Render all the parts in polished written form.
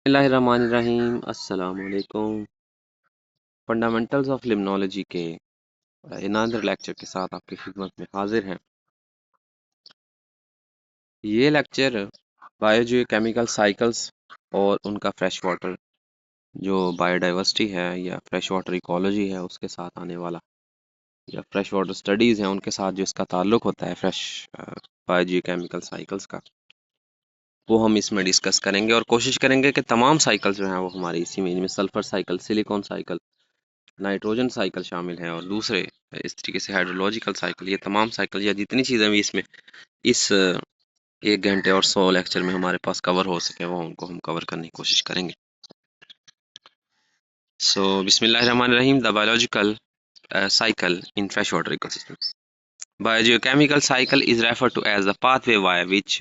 बिस्मिल्लाहिर्रहमानिर्रहीम अस्सलामुअलैकुम। Fundamentals of limnology के इनादर लेक्चर के साथ आपकी खिदमत में हाजिर हैं। ये लेक्चर बायोजियोकेमिकल साइकिल्स और उनका फ्रेश वाटर जो बायोडाइवर्सिटी है या फ्रेश वाटर इकोलॉजी है उसके साथ आने वाला या फ्रेश वाटर स्टडीज़ हैं उनके साथ जो इसका ताल्लुक होता है फ्रेश बायोजियोकेमिकल साइकिल्स का, वो हम इसमें डिस्कस करेंगे और कोशिश करेंगे कि तमाम साइकिल्स जो हैं वो हमारी इसी में, इनमें sulphur cycle, silicon cycle, nitrogen cycle शामिल है और दूसरे इस तरीके से हाइड्रोलॉजिकल साइकिल, ये तमाम साइकिल या जितनी चीज़ें भी इसमें इस 1 घंटे और 100 लेक्चर में हमारे पास कवर हो सके वो उनको हम कवर करने की कोशिश करेंगे। सो बिस्मिल्लाहिर्रहमानिर्रहीम। The biological cycle in freshwater ecosystems. Biogeochemical cycle is referred to as the pathway via which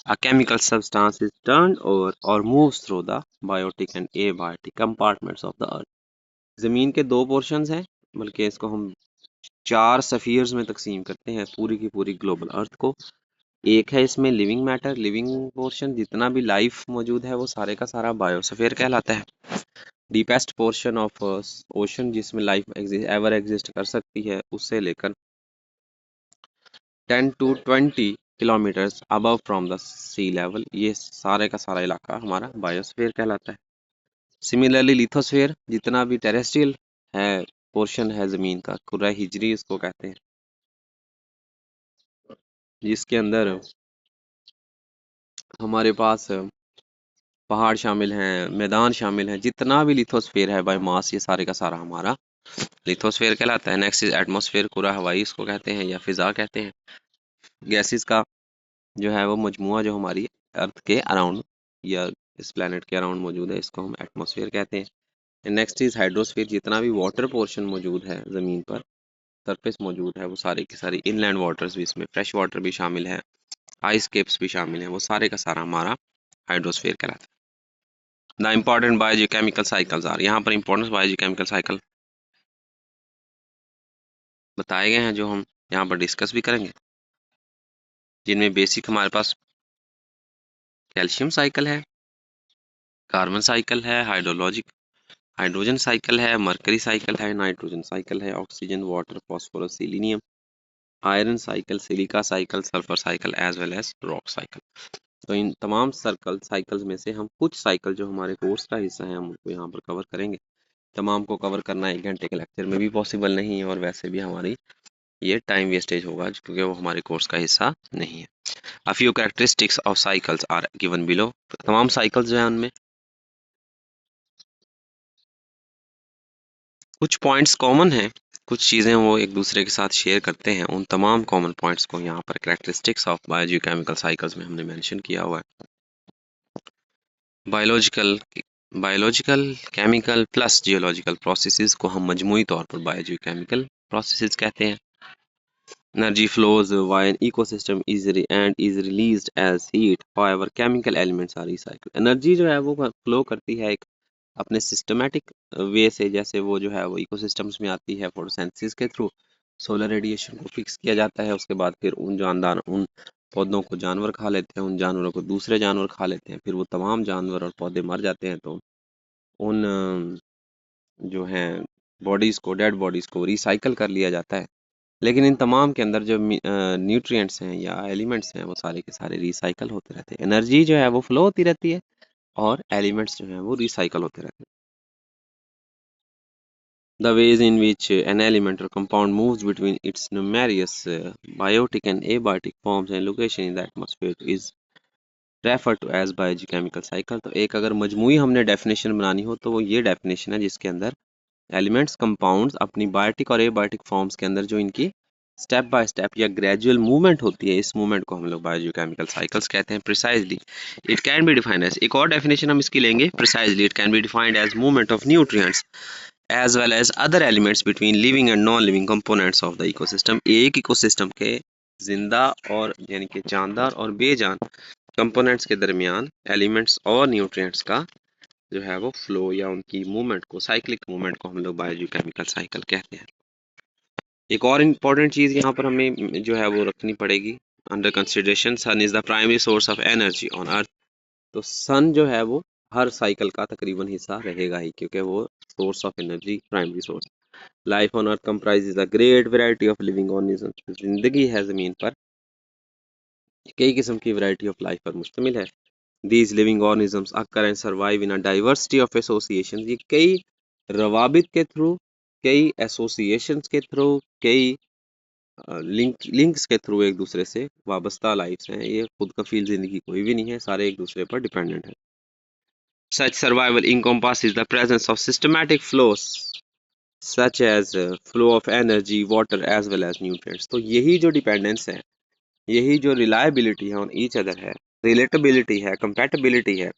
a chemical substance is turned over or moves through the biotic and abiotic compartments of the earth. ज़मीन के दो portions हैं, बल्कि इसको हम 4 सफ़ीयर्स में तकसीम करते हैं पूरी की पूरी ग्लोबल अर्थ को। एक है इसमें लिविंग मैटर, लिविंग पोर्शन, जितना भी लाइफ मौजूद है वो सारे का सारा बायोस्फीयर कहलाता है। डीपेस्ट पोर्शन ऑफ ओशन जिसमें लाइफ एवर एग्जिस्ट कर सकती है, उससे लेकर 10 to 20 kilometres above from the sea level, ये सारे का सारा इलाका हमारा बायोस्फीयर कहलाता है। सिमिलरली लिथोस्फीयर, जितना भी टेरेस्ट्रियल है पोर्शन है ज़मीन का, कुर्रा हिजरी इसको कहते हैं, जिसके अंदर हमारे पास पहाड़ शामिल हैं, मैदान शामिल हैं, जितना भी लिथोस्फीयर है बाय मास, ये सारे का सारा हमारा लिथोस्फीयर कहलाता है। नेक्स्ट इज एटमॉस्फेयर, पूरा हवाई इसको कहते हैं या फिजा कहते हैं। गैसेस का जो है वो मजमुआ जो हमारी अर्थ के अराउंड या इस प्लेनेट के अराउंड मौजूद है, इसको हम एटमॉस्फेयर कहते हैं। नेक्स्ट इज हाइड्रोस्फीयर, जितना भी वाटर पोर्शन मौजूद है ज़मीन पर, सरफेस मौजूद है, वो सारी की सारी इनलैंड वाटर्स भी, इसमें फ्रेश वाटर भी शामिल है, आइस केप्स भी शामिल हैं, वो सारे का सारा हमारा हाइड्रोस्फीयर कहलाता है। The important biogeochemical cycles are, यहाँ पर इम्पोर्टेंट बायोजियोकेमिकल साइकिल बताए गए हैं जो हम यहाँ पर डिस्कस भी करेंगे, जिनमें बेसिक हमारे पास कैल्शियम साइकिल है, कार्बन साइकिल है, हाइड्रोजन साइकिल है, मरकरी साइकिल है, नाइट्रोजन साइकिल है, oxygen, water, phosphorus, selenium, iron cycle, silica cycle, sulphur cycle as well as rock cycle. तो इन तमाम साइकिल्स में से हम कुछ साइकिल जो हमारे कोर्स का हिस्सा है हम उनको यहाँ पर कवर करेंगे। तमाम को कवर करना 1 घंटे के लेक्चर में भी पॉसिबल नहीं है और वैसे भी हमारी ये टाइम वेस्टेज होगा क्योंकि वो हमारे कोर्स का हिस्सा नहीं है। A few characteristics of cycles are given below. तमाम साइकिल्स जो है उनमें कुछ पॉइंट्स कॉमन हैं, कुछ चीज़ें वो एक दूसरे के साथ शेयर करते हैं। उन तमाम कॉमन पॉइंट्स को यहाँ पर कैरेक्टरिस्टिक्स ऑफ बायोजियोकेमिकल साइकिल्स में हमने मेंशन किया हुआ है। Biological biological chemical plus geological processes को हम मजमूई तौर पर बायोजियोकेमिकल प्रोसेसेस कहते हैं। Energy flows via an ecosystem and is released as heat. However, chemical elements are recycled. Energy जो है वो फ्लो करती है एक अपने सिस्टमेटिक वे से, जैसे वो जो है वो इकोसिस्टम्स में आती है फोटोसिंथेसिस के थ्रू, सोलर रेडिएशन को फिक्स किया जाता है, उसके बाद फिर उन पौधों को जानवर खा लेते हैं, उन जानवरों को दूसरे जानवर खा लेते हैं, फिर वो तमाम जानवर और पौधे मर जाते हैं, तो उन जो हैं बॉडीज़ को, डेड बॉडीज़ को रिसाइकल कर लिया जाता है। लेकिन इन तमाम के अंदर जो न्यूट्रिएंट्स हैं या एलिमेंट्स हैं वो सारे के सारे रिसाइकल होते रहते हैं। एनर्जी जो है वो फ्लो होती रहती है और एलिमेंट्स जो हैं वो रिसाइकल होते रहते हैं। The ways in which an element or compound moves between its numerous biotic and abiotic forms and location in the atmosphere is referred to as biogeochemical cycle। तो एक अगर मजमूई हमने डेफिनेशन बनानी हो तो वो ये डेफिनेशन है जिसके अंदर एलिमेंट्स, कंपाउंड्स अपनी बायोटिक और एबायोटिक फॉर्म्स के अंदर जो इनकी स्टेप बाय स्टेप या ग्रेजुअल मूवमेंट होती है, इस मूवमेंट को हम लोग बायोजियोकेमिकल साइकिल्स कहते हैं। Precisely it can be defined as, एक और डेफिनेशन हम इसकी लेंगे, precisely it can be defined as movement of nutrients as well as other elements between living and non living components of the ecosystem. एक ecosystem के जिंदा और यानी कि जानदार और बेजान कंपोनेंट्स के दरमियान एलिमेंट्स और न्यूट्रिएंट्स का जो है वो फ्लो या उनकी मूवमेंट को, साइक्लिक मूवमेंट को हम लोग बायोजियोकेमिकल साइकिल कहते हैं। एक और इम्पॉर्टेंट चीज़ यहाँ पर हमें जो है वो रखनी पड़ेगी under consideration, sun is the primary source of energy on earth. तो सन जो है वो हर साइकिल का तकरीबन हिस्सा रहेगा ही, क्योंकि वो source of energy primary source. Life on earth comprises a great variety of living organisms. जिंदगी है जमीन पर कई किस्म की वैरायटी ऑफ लाइफ पर मुश्तमिल है। These living organisms occur and survive in a diversity of associations। ये कई रवाबित के थ्रू, कई एसोसिएशंस के थ्रू, कई लिंक्स के थ्रू एक दूसरे से वाबस्ता लाइफ्स हैं। ये खुद कफील जिंदगी कोई भी नहीं है, सारे एक दूसरे पर डिपेंडेंट हैं। Such survival encompasses the presence of systematic flows such as flow of energy, water as well as nutrients। तो यही जो डिपेंडेंस है, यही जो रिलायबिलिटी है ऑन ईच अदर है, रिलेटेबिलिटी है, कंपैटिबिलिटी है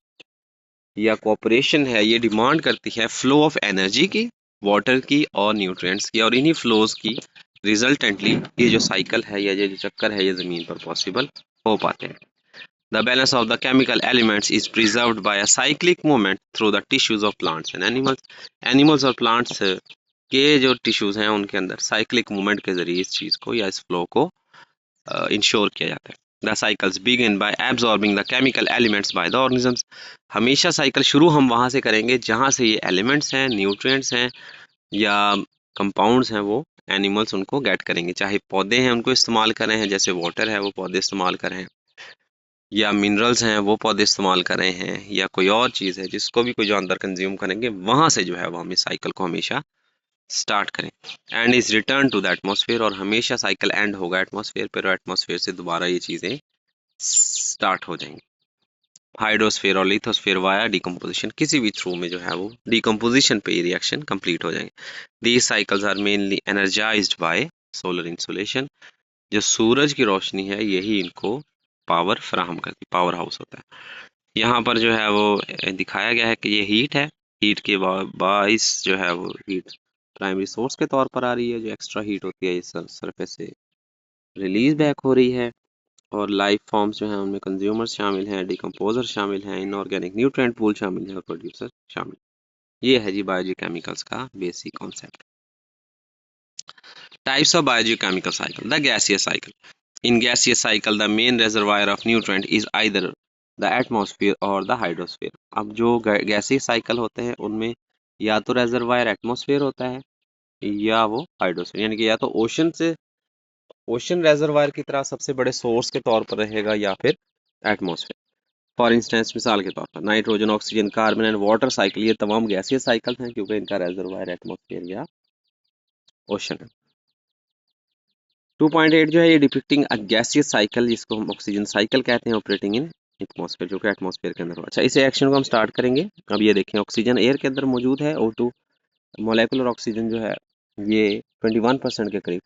या कोऑपरेशन है, ये डिमांड करती है फ्लो ऑफ एनर्जी की, वाटर की और न्यूट्रिएंट्स की। और इन्हीं फ्लोज की रिजल्टेंटली ये जो साइकिल है या ये जो चक्कर है ये ज़मीन पर पॉसिबल हो पाते हैं। The balance of the chemical elements is preserved by a cyclic movement through the tissues of plants and animals. Animals और प्लांट्स के जो टिश्यूज हैं उनके अंदर साइक्लिक मूवमेंट के जरिए इस चीज़ को या इस फ्लो को इंश्योर किया जाता है। The cycles begin by absorbing the chemical elements by the organisms. हमेशा साइकिल शुरू हम वहाँ से करेंगे जहाँ से ये एलिमेंट्स हैं, न्यूट्रिएंट्स हैं या कंपाउंड्स हैं, वो एनिमल्स उनको गेट करेंगे। चाहे पौधे हैं उनको इस्तेमाल कर रहे हैं, जैसे वाटर है वो पौधे इस्तेमाल कर रहे हैं, या मिनरल्स हैं वो पौधे इस्तेमाल कर रहे हैं, या कोई और चीज़ है जिसको भी कोई जानवर कंज्यूम करेंगे, वहाँ से जो है वो हमें साइकिल को हमेशा स्टार्ट करें and is return to the atmosphere. और हमेशा साइकिल एंड होगा एटमॉस्फेयर पर, और एटमॉस्फेयर से दोबारा ये चीज़ें स्टार्ट हो जाएंगी। हाइड्रोस्फेयर और लिथोस्फेयर वाया डिकम्पोजिशन, किसी भी थ्रू में जो है वो डिकम्पोजिशन पे ये रिएक्शन कंप्लीट हो जाएंगे। These cycles are mainly energized by solar insolation. जो सूरज की रोशनी है यही इनको पावर फराहम करती, पावर हाउस होता है। यहाँ पर जो है वो दिखाया गया है कि ये हीट है, हीट के बाइस जो है वो हीट प्राइमरी सोर्स के तौर पर आ रही है, जो एक्स्ट्रा हीट होती है इस सरफेस से रिलीज बैक हो रही है। और लाइफ फॉर्म्स जो हैं उनमें कंज्यूमर्स शामिल हैं, डिकम्पोजर शामिल हैं, इनऑर्गेनिक न्यूट्रिएंट पूल शामिल है और प्रोड्यूसर शामिल। ये है जी बायोजियोकेमिकल्स का basic concept. Types of biogeochemical cycle. The gaseous cycle. In gaseous cycle the main reservoir of nutrient is either the atmosphere और द हाइड्रोस्फेयर। अब जो गैसियस साइकिल होते हैं उनमें या तो रिजर्वायर एटमॉस्फेयर होता है या वो हाइड्रोस्फेयर, यानी कि या तो ओशन से, ओशन रेजरवायर की तरह सबसे बड़े सोर्स के तौर पर रहेगा, या फिर एटमॉस्फेयर। फॉर इंस्टेंस मिसाल के तौर पर nitrogen, oxygen, carbon and water cycle, ये तमाम गैसीय साइकिल हैं क्योंकि इनका रेजरवायर एटमॉस्फेयर या ओशन है। 2.8 जो है ये डिपिक्टिंग अ गैसियस साइकिल, जिसको हम ऑक्सीजन साइकिल कहते हैं, ऑपरेटिंग इन एटमॉस्फेयर, जो कि एटमॉस्फेयर के अंदर हो। अच्छा, इस रिएक्शन को हम स्टार्ट करेंगे। अब ये देखें, ऑक्सीजन एयर के अंदर मौजूद है, O2 मोलेकुलर ऑक्सीजन जो है ये 21% के करीब,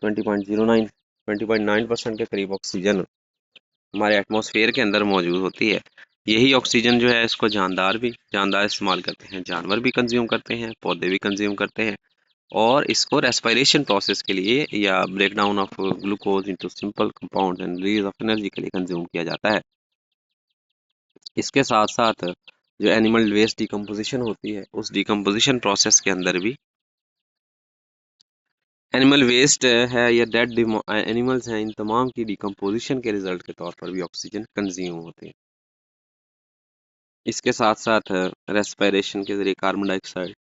20.9% के करीब ऑक्सीजन हमारे एटमॉस्फेयर के अंदर मौजूद होती है। यही ऑक्सीजन जो है इसको जानदार इस्तेमाल करते हैं, जानवर भी कंज्यूम करते हैं, पौधे भी कंज्यूम करते हैं, और इसको रेस्पिरेशन प्रोसेस के लिए या break down of glucose into simple compounds and release of energy के लिए कंज्यूम किया जाता है। इसके साथ साथ जो एनिमल वेस्ट डिकम्पोजिशन होती है, उस डिकम्पोजिशन प्रोसेस के अंदर भी एनिमल वेस्ट है या डेड एनिमल्स हैं, इन तमाम की डिकम्पोजिशन के रिजल्ट के तौर पर भी ऑक्सीजन कंज्यूम होते हैं। इसके साथ साथ रेस्पिरेशन के जरिए कार्बन डाइऑक्साइड,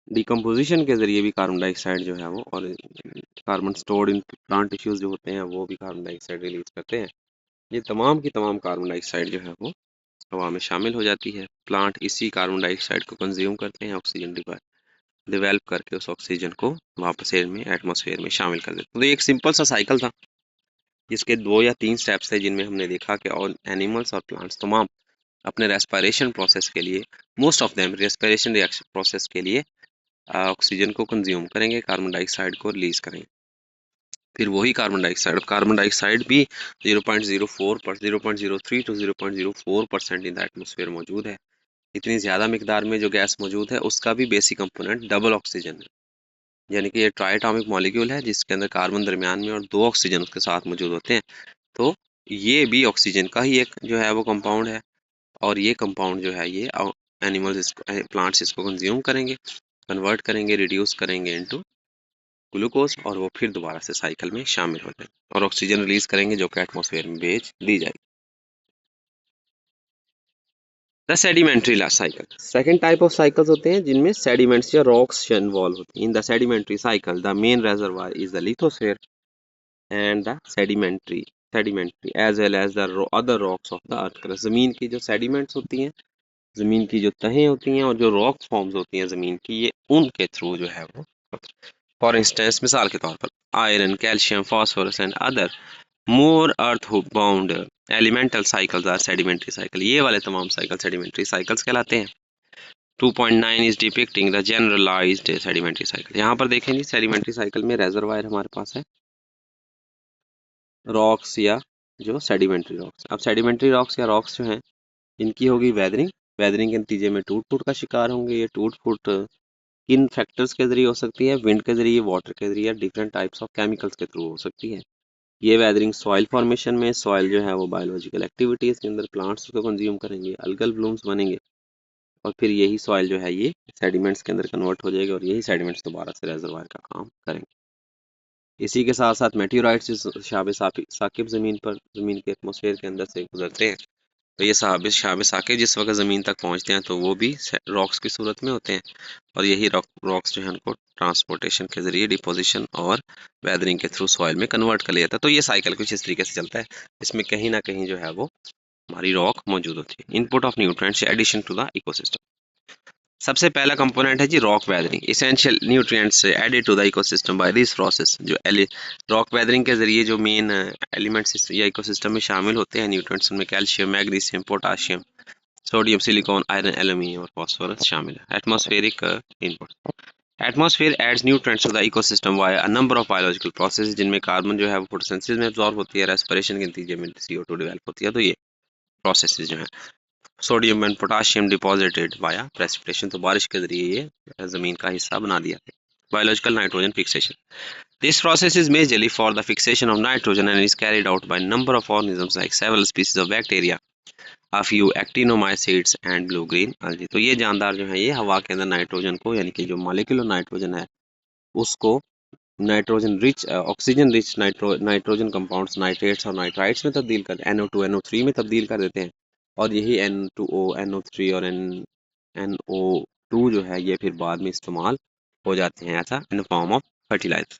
डिकम्पोजिशन के जरिए भी कार्बन डाइऑक्साइड जो है वो, और carbon stored in plant tissues जो होते हैं वो भी कार्बन डाइऑक्साइड रिलीज करते हैं। ये तमाम की तमाम कार्बन डाइऑक्साइड जो है वो हवा में शामिल हो जाती है। प्लांट इसी कार्बन डाइऑक्साइड को कंज्यूम करते हैं, ऑक्सीजन डिवेल्प करके उस ऑक्सीजन को वापस एयर में, एटमॉस्फेयर में शामिल कर देते हैं। तो ये एक सिंपल सा साइकिल था जिसके 2 या 3 स्टेप्स थे, जिनमें हमने देखा कि और एनिमल्स और प्लांट्स तमाम अपने रेस्पिरेशन प्रोसेस के लिए, most of them respiration reaction process के लिए ऑक्सीजन को कंज्यूम करेंगे, कार्बन डाइऑक्साइड को रिलीज करेंगे। फिर वही कार्बन डाइऑक्साइड भी 0.03 टू 0.04% इन द एटमॉस्फेयर मौजूद है। इतनी ज़्यादा मिकदार में जो गैस मौजूद है उसका भी बेसिक कंपोनेंट डबल ऑक्सीजन है, यानी कि ये ट्राइएटॉमिक मॉलिक्यूल है जिसके अंदर कार्बन दरमियान में और 2 ऑक्सीजन उसके साथ मौजूद होते हैं। तो ये भी ऑक्सीजन का ही एक जो है वो कंपाउंड है, और ये कंपाउंड जो है ये एनिमल्स इसको, प्लांट्स इसको कंज्यूम करेंगे, कन्वर्ट करेंगे, रिड्यूस करेंगे इनटू ग्लूकोज, और वो फिर दोबारा से साइकिल में शामिल हो जाए और ऑक्सीजन रिलीज करेंगे जो कि एटमॉस्फेयर में भेज दी जाएगी। The sedimentary cycle, second type of cycles होते हैं जिनमें सेडिमेंट्स या रॉक्स इन्वॉल्व होती हैं। In the sedimentary cycle the main reservoir is the lithosphere and the sedimentary as well as the other rocks of the earth. जमीन की जो sediments होती हैं, जमीन की जो तहें होती हैं और जो रॉक फॉर्म्स होती हैं जमीन की, ये उनके थ्रू जो है वो, फॉर इंस्टेंस मिसाल के तौर पर iron, calcium, phosphorus and other more earth bound elemental cycles are sedimentary cycle. ये वाले तमाम साइकिल सेडिमेंट्री साइकिल्स कहलाते हैं। 2.9 is depicting the generalized sedimentary cycle. यहाँ पर देखें जी, सेडिमेंट्री साइकिल में रेजर्वायर हमारे पास है, रॉक्स या जो सेडिमेंट्री रॉक्स। अब सेडिमेंट्री रॉक्स या रॉक्स जो हैं, इनकी होगी वेदरिंग, वेदरिंग के नतीजे में टूट फूट का शिकार होंगे। ये टूट फूट किन फैक्टर्स के जरिए हो सकती है? विंड के जरिए, वाटर के जरिए, डिफरेंट टाइप्स ऑफ केमिकल्स के थ्रू हो सकती है। ये वेदरिंग सॉइल फॉर्मेशन में, सॉइल जो है वो बायोलॉजिकल एक्टिविटीज के अंदर प्लांट्स को कंज्यूम करेंगे, अल्गल ब्लूम्स बनेंगे और फिर यही सॉइल जो है ये सेडिमेंट्स के अंदर कन्वर्ट हो जाएगा और यही सेडिमेंट्स दोबारा से रेजर्वायर का काम करेंगे। इसी के साथ साथ मेटेओराइट्स शाब साकिब ज़मीन के एटमॉस्फेयर के अंदर से गुजरते हैं। तो ये शाब साकिब जिस वक्त ज़मीन तक पहुंचते हैं तो वो भी रॉक्स की सूरत में होते हैं और यही रॉक्स जो है उनको ट्रांसपोर्टेशन के जरिए डिपोजिशन और वेदरिंग के थ्रू सॉइल में कन्वर्ट कर लिया जाता है। तो ये साइकिल कुछ इस तरीके से चलता है। इसमें कहीं ना कहीं जो है वो हमारी रॉक मौजूद होती है। Input of nutrients addition to the ecosystem. सबसे पहला कंपोनेंट है जी rock weathering. Essential nutrients added to the ecosystem by this process. जो रॉक वेदरिंग के जरिए जो मेन एलिमेंट्स या इकोसिस्टम में शामिल होते हैं न्यूट्रिएंट्स, उनमें calcium, magnesium, potassium, sodium, silicon, iron, aluminium और फास्फोरस शामिल है। Atmospheric input. Atmosphere adds nutrients to the ecosystem via a number of biological process, जिनमें कार्बन जो है वो फोटोसिंथेसिस में एब्जॉर्ब होती है, रेस्पिरेशन के नतीजे में CO2 डेवलप होती है। तो ये प्रोसेसेस जो है, sodium and potassium deposited via precipitation, तो बारिश के जरिए ये जमीन का हिस्सा बना दिया है। Biological nitrogen fixation. This process is majorly for the fixation of nitrogen and is carried out by a number of organisms like several species of bacteria, a few actinomycetes and blue green algae। तो ये जानदार जो है ये हवा के अंदर nitrogen को, यानी कि जो मॉलिक्यूलर नाइट्रोजन है उसको nitrogen rich oxygen rich nitrogen compounds nitrates और नाइट्राइट्स में तब्दील कर NO2 NO3 में तब्दील कर देते हैं और यही N2O NO3 और NO2 जो है ये फिर बाद में इस्तेमाल हो जाते हैं ऐसा in form of fertiliser.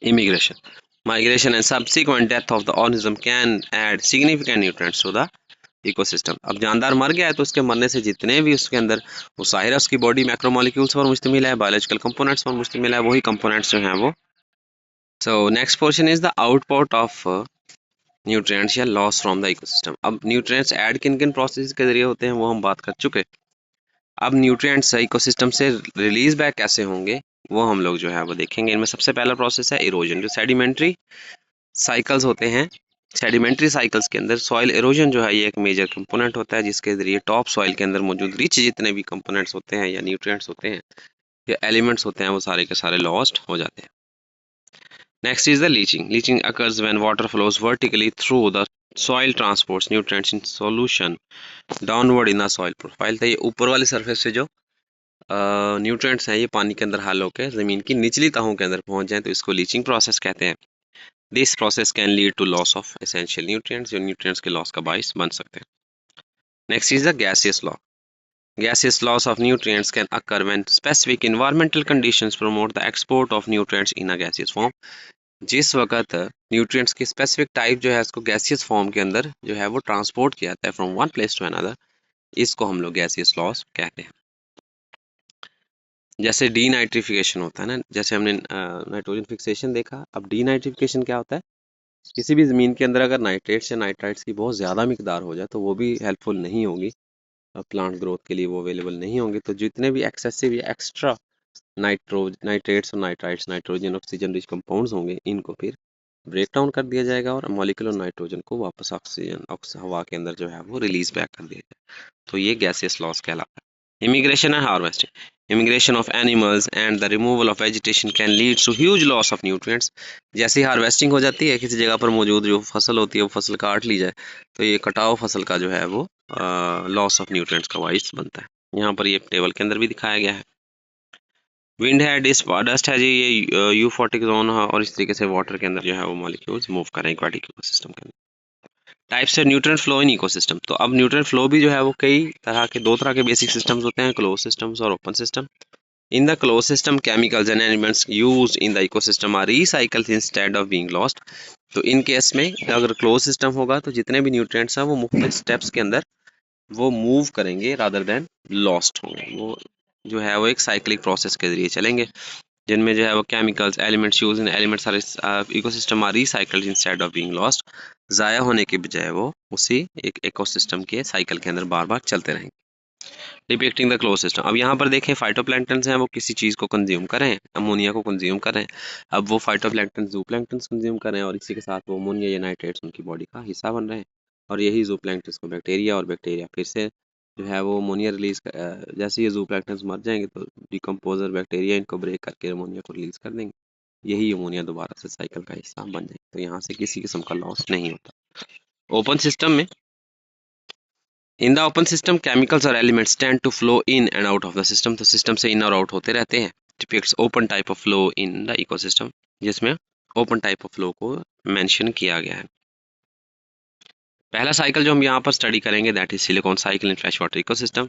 Immigration, migration and subsequent death of the organism can add significant nutrients to the ecosystem। अब जानदार मर गया है तो उसके मरने से जितने भी उसके अंदर वो ज़ाहिर है उसकी बॉडी मैक्रोमोलिक्यूल्स पर मुश्तमिल है, बायोलॉजिकल कंपोनेंट्स पर मुश्तमिल है, वही कंपोनेंट्स जो हैं वो। So next portion is the output of nutrients या लॉस फ्रॉम द इकोसिस्टम। अब न्यूट्रिएंट्स ऐड किन किन प्रोसेस के जरिए होते हैं वो हम बात कर चुके। अब न्यूट्रिएंट्स इकोसिस्टम से रिलीज बैक कैसे होंगे वो हम लोग जो है वो देखेंगे। इनमें सबसे पहला प्रोसेस है इरोजन। जो सेडिमेंट्री साइकिल्स होते हैं, सेडिमेंट्री साइकिल्स के अंदर सॉइल इरोजन जो है ये एक मेजर कंपोनेंट होता है, जिसके जरिए टॉप सॉइल के अंदर मौजूद रिच जितने भी कंपोनेंट्स होते हैं या न्यूट्रिएंट्स होते हैं या एलिमेंट्स होते हैं वो सारे के सारे लॉस्ट हो जाते हैं। Next is the leaching. Leaching occurs when water flows vertically through the soil transports nutrients in solution downward in the soil profile. तो ये ऊपर वाली सरफेस से जो न्यूट्रिएंट्स हैं ये पानी के अंदर हल होकर ज़मीन की निचली तहों के अंदर पहुंच जाएं तो इसको लीचिंग प्रोसेस कहते हैं। This process can lead to loss of essential nutrients, जो न्यूट्रिएंट्स के लॉस का बाइस बन सकते हैं। Next is the gaseous loss. Gaseous loss of nutrients can occur when specific environmental conditions promote the export of nutrients in a gaseous form। जिस वक्त nutrients की स्पेसिफिक टाइप जो है इसको गैसियस फॉर्म के अंदर जो है वो ट्रांसपोर्ट किया जाता है from one place to another, इसको हम लोग गैसियस लॉस कहते हैं। जैसे डीनाइट्रिफिकेशन होता है ना, जैसे हमने नाइट्रोजन फिक्सेशन देखा, अब डीनाइट्रिफिकेशन क्या होता है? किसी भी ज़मीन के अंदर अगर नाइट्रेट्स या नाइट्राइट्स की बहुत ज़्यादा मिकदार हो जाए तो वो भी हेल्पफुल नहीं होगी, प्लांट ग्रोथ के लिए वो अवेलेबल नहीं होंगे। तो जितने भी एक्सेसिव या एक्स्ट्रा नाइट्रेट्स और nitrites, nitrogen oxygen rich compounds होंगे, इनको फिर ब्रेक डाउन कर दिया जाएगा और मॉलिक्यूलर नाइट्रोजन को वापस ऑक्सीजन हवा के अंदर जो है वो रिलीज बैक कर दिया जाएगा। तो ये गैसियस लॉस कहलाता है। Immigration and harvesting. Immigration of animals and the removal of vegetation can lead to huge loss of nutrients. जैसे हार्वेस्टिंग हो जाती है, किसी जगह पर मौजूद जो फसल होती है वो फसल काट ली जाए तो ये कटाव फसल का जो है वो लॉस ऑफ न्यूट्रिएंट्स का बाइस बनता है। यहाँ पर ये टेबल के अंदर भी दिखाया गया है। विंड है, डस्ट है जी, ये यूफोटिक जोन है और इस तरीके से वाटर के अंदर जो है वो मॉलिक्यूल्स मूव कर रहे हैं एक्वाटिक इकोसिस्टम के अंदर। टाइप्स है न्यूट्रिएंट फ्लो इन इकोसिस्टम। तो अब न्यूट्रिएंट फ्लो भी जो है वो कई तरह के, दो तरह के बेसिक सिस्टम्स होते हैं, क्लोज सिस्टम्स और open system. In the close system chemicals and elements used in the ecosystem are recycled instead of being lost. तो इन केस में अगर क्लोज सिस्टम होगा तो जितने भी न्यूट्रिएंट्स हैं वो मुख्तलिफ स्टेप्स के अंदर वो मूव करेंगे रादर देन लॉस्ट होंगे। वो जो है वो एक साइक्लिक प्रोसेस के जरिए चलेंगे, जिनमें जो है वो chemicals elements use in elements are ecosystem are recycled instead of being lost. ज़ाया होने के बजाय वो उसी एक इकोसिस्टम के साइकिल के अंदर बार बार चलते रहेंगे। Depicting the close system. अब यहाँ पर देखें फाइटोप्लैंक्टन्स हैं वो किसी चीज़ को कंज्यूम कर रहे हैं, अमोनिया को कंज्यूम कर रहे हैं। अब वो फाइटोप्लैंक्टन जूप्लैंक्टन्स कंज्यूम कर रहे हैं और इसी के साथ वो अमोनिया या नाइट्रेट्स उनकी बॉडी का हिस्सा बन रहे हैं। और यही जूप्लैंक्टन्स को बैक्टीरिया, और बैक्टीरिया फिर से जो है वो अमोनिया रिलीज, जैसे ये जूप्लैंक्टन्स मर जाएंगे तो डिकम्पोजर बैक्टीरिया इनको ब्रेक करके अमोनिया को रिलीज कर देंगे। यही अमोनिया दोबारा से साइकिल का हिस्सा बन जाएगी। तो यहाँ से किसी किस्म का लॉस नहीं होता। ओपन सिस्टम में, in the open system chemicals और elements tend to flow in and out of the system. तो सिस्टम से इन और आउट होते रहते हैं। Depicts open type of flow in the ecosystem, जिसमें ओपन टाइप ऑफ फ्लो को मेंशन किया गया है। पहला साइकिल जो हम यहाँ पर स्टडी करेंगे that is silicon cycle in fresh water ecosystem.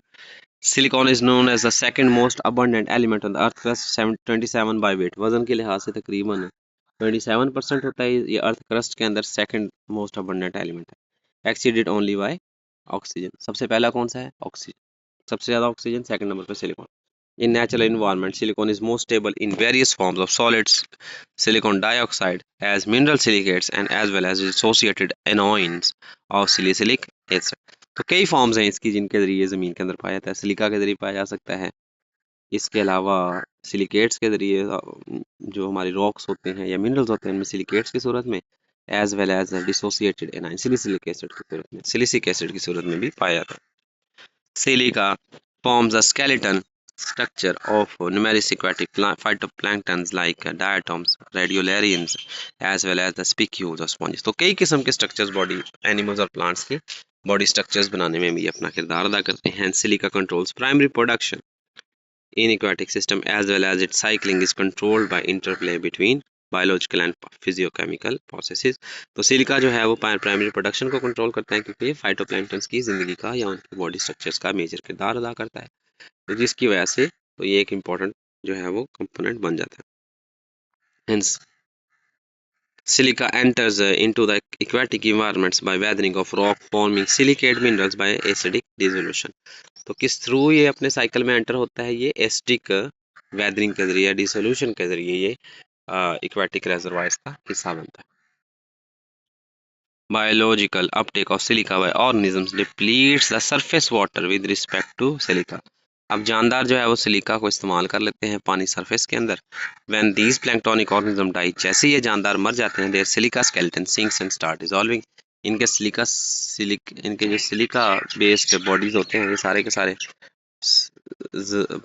Silicon is known as the second most abundant element on the earth crust, 27 by weight. वजन के लिहाज से तकरीबन 27% होता है ये अर्थ क्रस्ट के अंदर सेकंड मोस्ट अबंडेंट एलिमेंट है, एक्सीडेड ओनली बाय ऑक्सीजन। सबसे पहला कौन सा है? ऑक्सीजन। सबसे ज़्यादा ऑक्सीजन, सेकंड नंबर पे silicon. In natural environment, silicon is most stable in various forms of solids, silicon dioxide as mineral silicates and as well as associated anions of salicylic acid। तो कई forms हैं इसकी जिनके जरिए ज़मीन के अंदर पाया जाता है। सिलिका के जरिए पाया जा सकता है, इसके अलावा सिलिकेट्स के जरिए जो हमारी रॉक्स होते हैं या मिनरल्स होते हैं उनमें सिलिकेट्स की सूरत में, as well as dissociated anion silicic acid की सूरत में, सिलिसिक एसिड की सूरत में भी पाया जाता है। Silica forms a skeleton structure of numerous aquatic phytoplanktons like diatoms, radiolarians, as well as the spicules or sponges। तो कई किस्म के स्ट्रक्चर्स बॉडी एनिमल्स और प्लांट्स की बॉडी स्ट्रक्चर्स बनाने में भी अपना किरदार अदा करते हैं। Silica controls primary production in aquatic system as well as its cycling is controlled by interplay between biological and physiochemical processes. तो सिलिका जो है वो प्राइमरी प्रोडक्शन को कंट्रोल करता है क्योंकि ये फाइटोप्लैंक्टन्स की ज़िंदगी का या उनकी बॉडी स्ट्रक्चर्स का मेजर किरदार अदा करता है। तो जिसकी वजह से तो ये एक इम्पॉर्टेंट जो है वो कंपोनेंट बन जाता है। Hence silica enters into the aquatic environments by weathering of rock forming silicate minerals by acidic dissolution। तो किस थ्रू ये अपने साइकिल में एंटर होता है? ये एसिडिक वेदरिंग के जरिए, डिसोल्यूशन के जरिए ये एक्वाटिक रेजर्वायर्स का हिस्सा बनता है। Biological uptake of silica by organisms depletes the surface water with respect to silica. अब जानदार जो है वो सिलिका को इस्तेमाल कर लेते हैं पानी सरफेस के अंदर। When these planktonic organism die, जैसे ये जानदार मर जाते हैं, their silica skeleton sinks and start dissolving. इनके जो सिलिका बेस्ड बॉडीज होते हैं ये सारे के सारे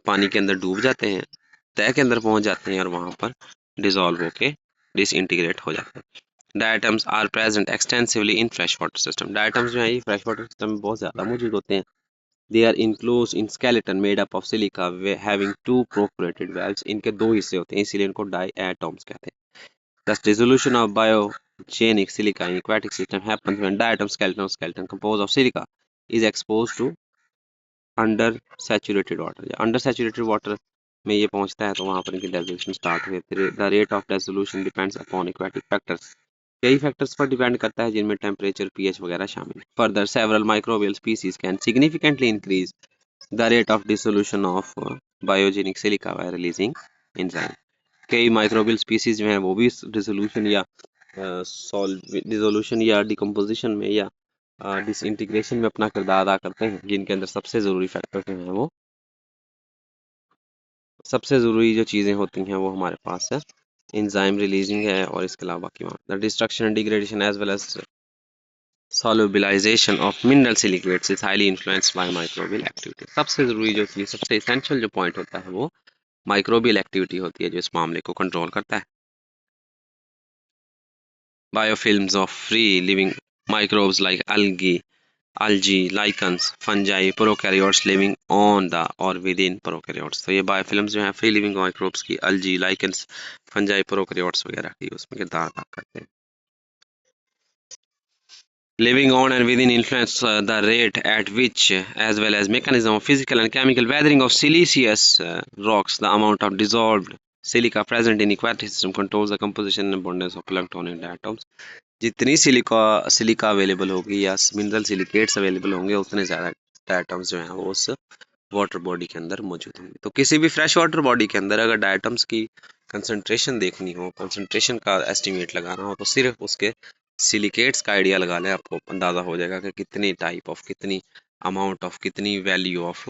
पानी के अंदर डूब जाते हैं, तह के अंदर पहुंच जाते हैं और वहां पर डिसॉल्व होके डिसइंटीग्रेट हो जाते हैं। Diatoms are present extensively in fresh water system. Diatoms जो है ये फ्रेश वाटर सिस्टम में बहुत ज़्यादा मौजूद होते हैं। They are enclose in skeleton made up of silica having two perforated valves. इनके दो हिस्से होते हैं इसीलिए इनको डायटम्स कहते हैं। Thus dissolution of biogenic silica in aquatic system happens when diatom skeleton or skeleton composed of silica is exposed to under saturated water। या under saturated water में ये पहुंचता है तो वहां पर इनकी डेसोल्यूशन स्टार्ट हुई। The rate of dissolution depends upon aquatic factors. कई फैक्टर्स पर डिपेंड करता है जिनमें टेम्परेचर, पीएच वगैरह शामिल है। Further several microbial species can significantly increase the rate of dissolution of biogenic silica by releasing enzyme. कई माइक्रोबियल स्पीसीज जो हैं वो भी डिसोल्यूशन या डिसोल्यूशन या डिकम्पोजिशन में या डिसइंटीग्रेशन में अपना किरदार अदा करते हैं, जिनके अंदर सबसे ज़रूरी फैक्टर जो हैं वो सबसे ज़रूरी जो चीज़ें होती हैं वो हमारे पास है एंजाइम रिलीजिंग है और इसके अलावा बाकी the destruction and degradation as well as solubilization of mineral silicates is highly influenced by microbial activity। सबसे ज़रूरी जो चीज़, सबसे इसेंशियल जो पॉइंट होता है वो माइक्रोबियल एक्टिविटी होती है जो इस मामले को कंट्रोल करता है। Biofilms of free living microbes like algae, lichens, fungi, prokaryotes living on the or within prokaryotes। तो ये बायोफिल्म्स जो हैं फ्री लिविंग माइक्रोब्स की, algae, lichens, fungi, prokaryotes वगैरह की उसमें किरदार अदा करते हैं। living on and within influence the rate at which as well as mechanism of physical and chemical weathering of siliceous rocks. The amount of dissolved silica present in aquatic system controls the composition and abundance of plankton and diatoms. जितनी silica available होगी या mineral silicates available होंगे उतने ज़्यादा diatoms जो हैं वो उस वाटर बॉडी के अंदर मौजूद होंगे। तो किसी भी फ्रेश वाटर बॉडी के अंदर अगर डायटम्स की कंसंट्रेशन देखनी हो, कंसंट्रेशन का एस्टिमेट लगाना हो, तो सिर्फ उसके सिलिकेट्स का आइडिया लगा लें, आपको अंदाज़ा हो जाएगा कि कितनी टाइप ऑफ, कितनी अमाउंट ऑफ, कितनी वैल्यू ऑफ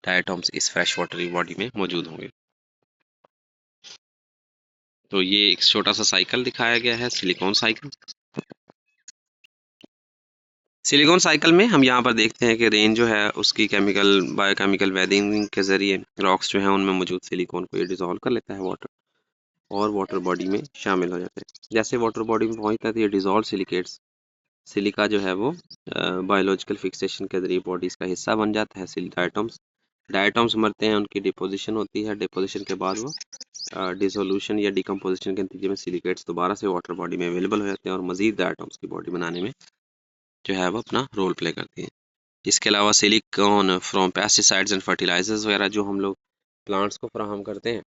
डायटम्स इस फ्रेश वाटर बॉडी में मौजूद होंगे। तो ये एक छोटा सा साइकिल दिखाया गया है, सिलिकॉन साइकिल। सिलिकॉन साइकिल में हम यहाँ पर देखते हैं कि रेन जो है उसकी केमिकल बायोकेमिकल वेदिंग के जरिए रॉक्स जो हैं उनमें मौजूद सिलिकॉन को ये डिसॉल्व कर लेता है वाटर, और वाटर बॉडी में शामिल हो जाते हैं। जैसे वाटर बॉडी में पहुँचता है तो ये डिसॉल्व सिलिकेट्स, सिलिका जो है वो बायोलॉजिकल फिक्सेशन के जरिए बॉडीज का हिस्सा बन जाता है। डायटम्स डायटम्स मरते हैं, उनकी डिपोजिशन होती है, डिपोजिशन के बाद वो डिसोल्यूशन या डिकम्पोजिशन के नतीजे में सिलिकेट्स दोबारा से वाटर बॉडी में अवेलेबल हो जाते हैं और मजीद डायटम्स की बॉडी बनाने में जो है वो अपना रोल प्ले करती है। इसके अलावा silicon from pesticides and fertilisers वगैरह जो हम लोग प्लांट्स को फराहम करते हैं,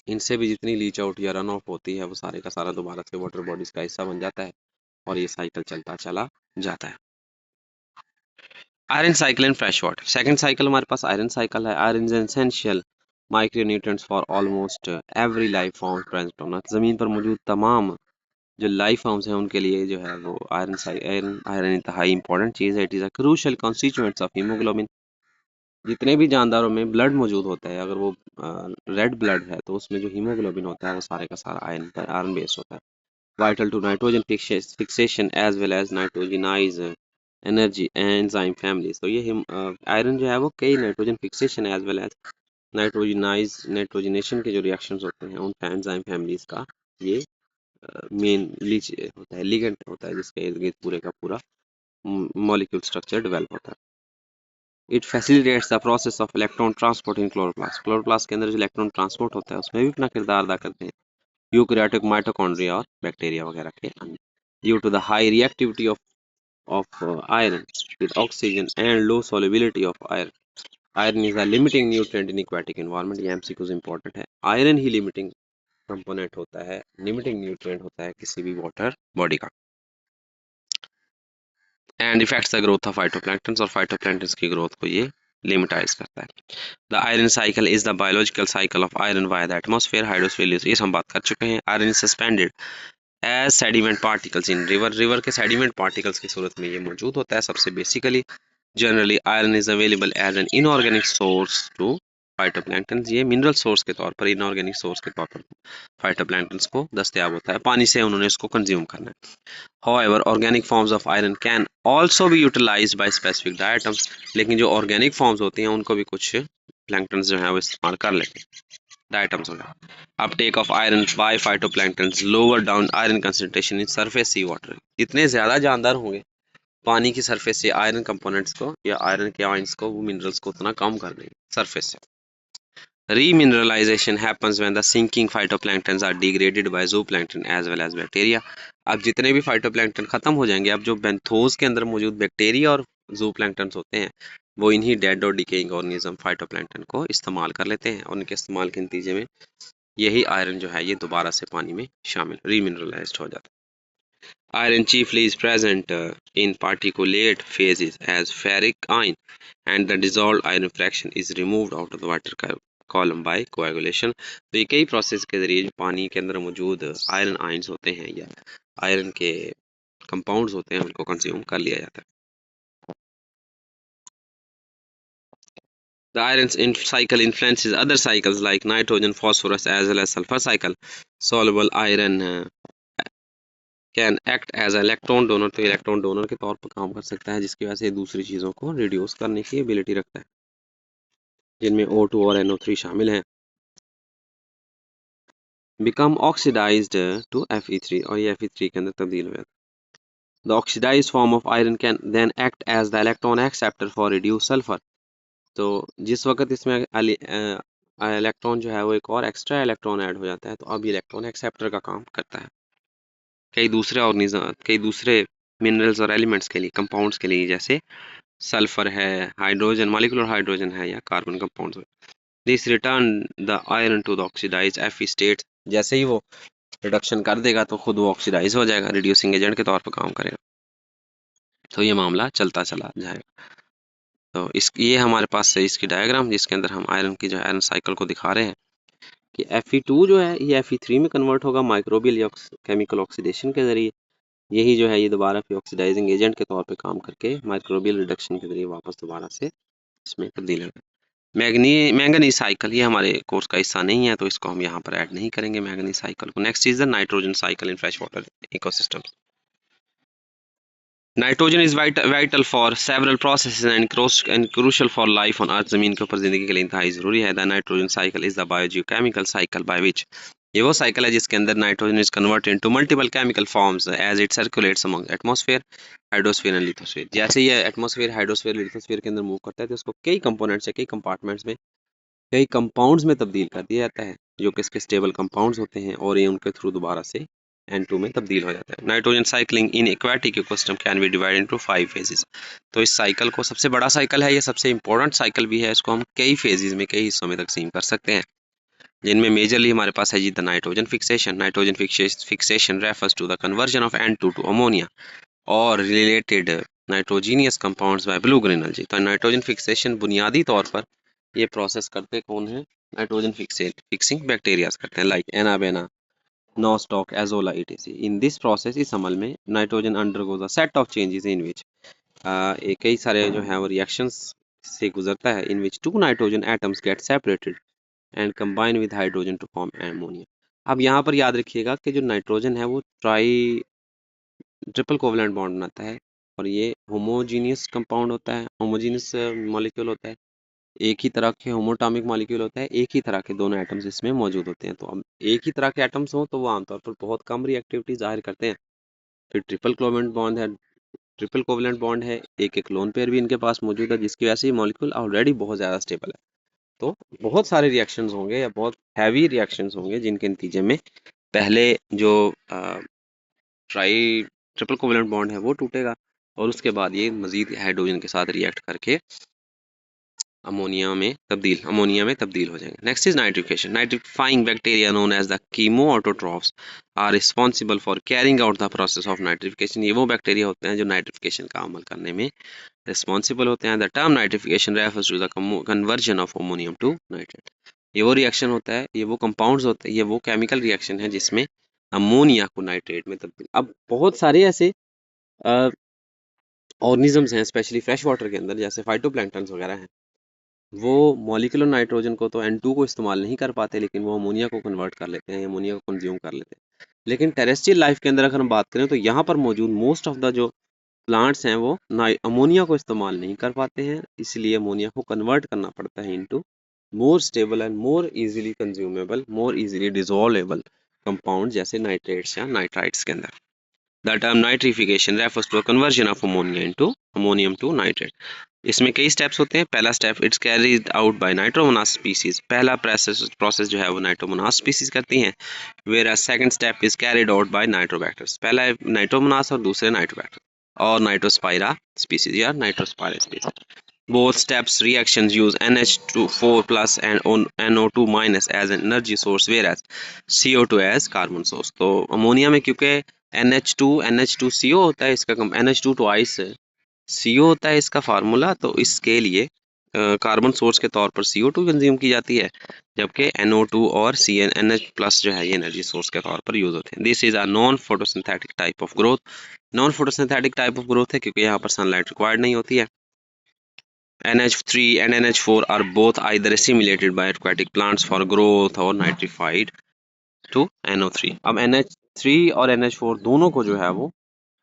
इनसे भी जितनी लीच आउट या रन ऑफ होती है वो सारे का सारा दोबारा से वाटर बॉडीज का हिस्सा बन जाता है और ये साइकिल चलता चला जाता है। Iron cycle and fresh water. Second cycle हमारे पास आयरन साइकिल है। Iron is essential micronutrients for almost every life form present on earth. जमीन पर मौजूद तमाम जो लाइफ फॉर्म्स हैं उनके लिए जो है वो आयरन आयरन इंतहाई इंपॉर्टेंट चीज़ है। It is a crucial constituents of haemoglobin. जितने भी जानदारों में ब्लड मौजूद होता है, अगर वो रेड ब्लड है तो उसमें जो हीमोग्लोबिन होता है वो सारे का सारा आयरन बेस्ड होता है। Vital to nitrogen fixation as well as nitrogenase energy enzyme families. तो ये आयरन जो है वो कई nitrogen fixation as well as nitrogenation के जो रिएक्शंस होते हैं उन एंजाइम फैमिलीज का ये मेन लीच होता है, लिगेंड होता है, जिसके इर्द गिर्द पूरे का पूरा मॉलिक्यूल स्ट्रक्चर डेवलप होता है। It facilitates the process of electron transport in chloroplast. Chloroplast के अंदर जो इलेक्ट्रॉन ट्रांसपोर्ट होता है उसमें भी अपना किरदार अदा करते हैं यूकैरियोटिक माइटोकॉन्ड्रिया और बैक्टीरिया वगैरह के अंदर। Due to the high reactivity of iron with oxygen and low solubility of iron. Iron is a limiting nutrient in aquatic environment। ये MCQs इंपॉर्टेंट है। आयरन ही लिमिटिंग कंपोनेंट होता है, लिमिटिंग न्यूट्रिएंट होता है किसी भी वाटर बॉडी का। And effects the growth of phytoplanktons, और फाइटोप्लैंक्टन्स की ग्रोथ को ये लिमिटाइज करता है। The iron cycle is the biological cycle of iron via the atmosphere hydrosphere. ये हम बात कर चुके हैं। Iron is suspended as sediment particles in river. River के सेडिमेंट पार्टिकल्स की सूरत में ये मौजूद होता है सबसे basically. Generally iron is available as an inorganic source to phytoplankton. ये मिनरल सोर्स के तौर पर, इनऑर्गेनिक सोर्स के तौर पर फाइटोप्लैंक्टन को दस्तयाब होता है। पानी से उन्होंने इसको कंज्यूम करना है। However, organic forms of iron can also be utilized by specific diatoms। लेकिन जो ऑर्गेनिक फॉर्म्स होती हैं उनको भी कुछ प्लैंक्टन्स जो है वो इस्तेमाल कर लेते हैं, डायटम्स वगैरह। Uptake of iron by phytoplanktons lower down iron concentration in surface sea water. जितने ज़्यादा जानदार होंगे पानी की सरफेस से आयरन कंपोनेंट्स को या आयरन के आयंस को, वो मिनरल्स को उतना कम कर देंगे सरफेस से। Remineralization happens when the sinking phytoplanktons are degraded by zooplankton as well as bacteria। अब जितने भी फाइटोप्लैंक्टन खत्म हो जाएंगे, अब जो बेंथोस के अंदर मौजूद बैक्टीरिया और जूप्लैंक्टन्स होते हैं वो इन्हीं डेड और डिकेइंग ऑर्गेनिज्म फाइटोप्लैंक्टन को इस्तेमाल कर लेते हैं, और उनके इस्तेमाल के नतीजे में यही आयरन जो है ये दोबारा से पानी में शामिल रीमिनरलाइज्ड हो जाता है। Iron chiefly is present in particulate phases as ferric ion, and the dissolved iron fraction is removed out of the water column by coagulation। तो ये कई प्रोसेस के जरिए जो पानी के अंदर मौजूद आयरन आयंस होते हैं या आयरन के कंपाउंड्स होते हैं उनको कंज्यूम कर लिया जाता है। The iron cycle influences other cycles like nitrogen, phosphorus as well as sulfur cycle। Soluble iron can act as electron donor. तो इलेक्ट्रॉन डोनर के तौर पर काम कर सकता है, जिसकी वजह से दूसरी चीज़ों को रिड्यूस करने की एबिलिटी रखता है, जिनमें O2 और NO3 शामिल हैं। बिकम ऑक्सीडाइज्ड टू Fe3, और ये Fe3 के अंदर तब्दील हो जाता है। The oxidised form of iron can then act as the electron acceptor for reduce sulphur. तो जिस वक्त इसमें इलेक्ट्रॉन जो है वो एक और एक्स्ट्रा इलेक्ट्रॉन ऐड हो जाता है, तो अब ये इलेक्ट्रॉन एक्सेप्टर का काम करता है। कई दूसरे मिनरल्स और एलिमेंट्स के लिए, कंपाउंड्स के लिए, जैसे सल्फर है, हाइड्रोजन, मॉलिक्यूलर हाइड्रोजन है, या carbon compounds. This return the iron to the oxidise Fe state. जैसे ही वो रिडक्शन कर देगा तो खुद वो ऑक्सीडाइज हो जाएगा, रिड्यूसिंग एजेंट के तौर पर काम करेगा। तो ये मामला चलता चला जाएगा। तो इस ये हमारे पास है इसकी डायग्राम, जिसके अंदर हम आयरन की जो आयरन साइकिल को दिखा रहे हैं कि Fe2 जो है ये Fe3 में कन्वर्ट होगा माइक्रोबियल या केमिकल ऑक्सीडेशन के जरिए। यही जो है ये दोबारा फिर ऑक्सीडाइजिंग एजेंट के तौर पे काम करके माइक्रोबियल रिडक्शन के जरिए वापस दोबारा से इसमें तब्दील होगा। मैंगनीज साइकिल ये हमारे कोर्स का हिस्सा नहीं है, तो इसको हम यहाँ पर ऐड नहीं करेंगे मैंगनीज साइकिल को। Next is the nitrogen cycle in fresh water ecosystem. Nitrogen is vital for several processes and crucial for life on earth. जमीन के ऊपर जिंदगी के लिए इंतहाई जरूरी है। The nitrogen cycle is the biogeochemical cycle by which, ये वो साइकिल है जिसके अंदर nitrogen is converted into multiple chemical forms as it circulates among atmosphere, hydrosphere and lithosphere. जैसे ये एटमॉस्फेयर, हाइड्रोस्फीयर, लिथोस्फीयर के अंदर मूव करता है तो उसको कई कंपोनेंट्स है, कई कंपार्टमेंट्स में, कई कंपाउंड्स में तब्दील कर दिया जाता है, जो कि इसके स्टेबल कंपाउंड्स होते हैं, और ये उनके थ्रू दोबारा से N2 में तब्दील हो जाता है। Nitrogen cycling in aquatic ecosystem can be divided into 5 phases. तो इस साइकिल को, सबसे बड़ा साइकिल है ये, सबसे इंपॉर्टेंट साइकिल भी है, इसको हम कई फेजेस में, कई हिस्सों में तकसीम कर सकते हैं, जिनमें मेजरली हमारे पास है जी the nitrogen fixation. Nitrogen fixation refers to the conversion of N2 to ammonia और related nitrogenous compounds by blue green algae. तो नाइट्रोजन फिक्सेशन बुनियादी तौर पर ये प्रोसेस करते कौन है? नाइट्रोजन फिक्सिंग बैक्टीरिया करते हैं, like Anabaena, Nostoc, Azolla etc। In this process, इस अमल में nitrogen undergoes a set of changes in which, कई सारे जो है वो रिएक्शंस से गुजरता है, in which 2 nitrogen atoms get separated and combine with hydrogen to form ammonia. अब यहाँ पर याद रखिएगा कि जो नाइट्रोजन है वो ट्रिपल कोवलेंट बॉन्ड बनाता है, और ये होमोजीनियस कंपाउंड होता है, होमोजीनियस मॉलिक्यूल होता है, एक ही तरह के होमोटॉमिक मॉलिक्यूल होता है, एक ही तरह के दोनों एटम्स इसमें मौजूद होते हैं। तो अब एक ही तरह के एटम्स हों तो वो आमतौर पर बहुत कम रिएक्टिविटी जाहिर करते हैं। फिर ट्रिपल कोवलेंट बॉन्ड है, ट्रिपल कोवलेंट बॉन्ड है, एक लोन पेयर भी इनके पास मौजूद है, जिसकी वजह से ये मॉलिक्यूल ऑलरेडी बहुत ज़्यादा स्टेबल है। तो बहुत सारे रिएक्शंस होंगे या बहुत हैवी रिएक्शंस होंगे, जिनके नतीजे में पहले जो ट्राई ट्रिपल कोवलेंट बॉन्ड है वो टूटेगा, और उसके बाद ये मजीद हाइड्रोजन के साथ रिएक्ट करके अमोनिया में तब्दील हो जाएंगे। Next is nitrification. Nitrifying bacteria known as the chemoautotrophs are responsible for carrying out the process of nitrification. ये वो बैक्टीरिया होते हैं जो नाइट्रिफिकेशन का अमल करने में रिस्पॉन्सिबल होते हैं। The term nitrification refers to the conversion of ammonium to nitrate. ये वो रिएक्शन होता है, ये वो कंपाउंड्स होते हैं, ये वो केमिकल रिएक्शन है जिसमें अमोनिया को नाइट्रेट में तब्दील। अब बहुत सारे ऐसे ऑर्गेनिजम्स हैं, स्पेशली फ्रेश वाटर के अंदर, जैसे फाइटोप्लैंक्टन्स वगैरह हैं, वो मॉलिक्यूलर नाइट्रोजन को तो N2 को इस्तेमाल नहीं कर पाते, लेकिन वो अमोनिया को कन्वर्ट कर लेते हैं, अमोनिया को कंज्यूम कर लेते हैं। लेकिन टेरेस्ट्रियल लाइफ के अंदर अगर हम बात करें तो यहाँ पर मौजूद मोस्ट ऑफ द जो प्लांट्स हैं वो अमोनिया को इस्तेमाल नहीं कर पाते हैं, इसलिए अमोनिया को कन्वर्ट करना पड़ता है into more stable and more easily consumable, more easily dissolvable compound, जैसे नाइट्रेट्स या नाइट्राइट्स के अंदर। The term nitrification refers to a conversion of ammonia into ammonium to nitrate. इसमें कई स्टेप्स होते हैं। पहला step, it's carried out by Nitromonas species. पहला प्रोसेस जो है वो नाइट्रोमोनास स्पीसीज करती हैं, where second step is carried out by nitrobacters. पहला है नाइट्रोमोनास और दूसरे नाइट्रोबैक्टर और नाइट्रोस्पाइरा स्पीसीज या नाइट्रोस्पाइरा species. Both steps reactions use NH4 plus and NO2 minus as an energy source, whereas CO2 as carbon source। तो ammonia में क्योंकि NH2CO होता है, इसका NH2 twice CO होता है इसका फार्मूला, तो इसके लिए कार्बन सोर्स के तौर पर CO2 कंज्यूम की जाती है, जबकि NO2 और NH प्लस जो है ये एनर्जी सोर्स के तौर पर यूज होते हैं। This is a non photosynthetic type of growth. Non photosynthetic type of growth है क्योंकि यहाँ पर सनलाइट रिक्वायर्ड नहीं होती है। NH3 and NH4 are both either assimilated by aquatic plants for growth or nitrified to NO3। अब NH3 और NH4 दोनों को जो है वो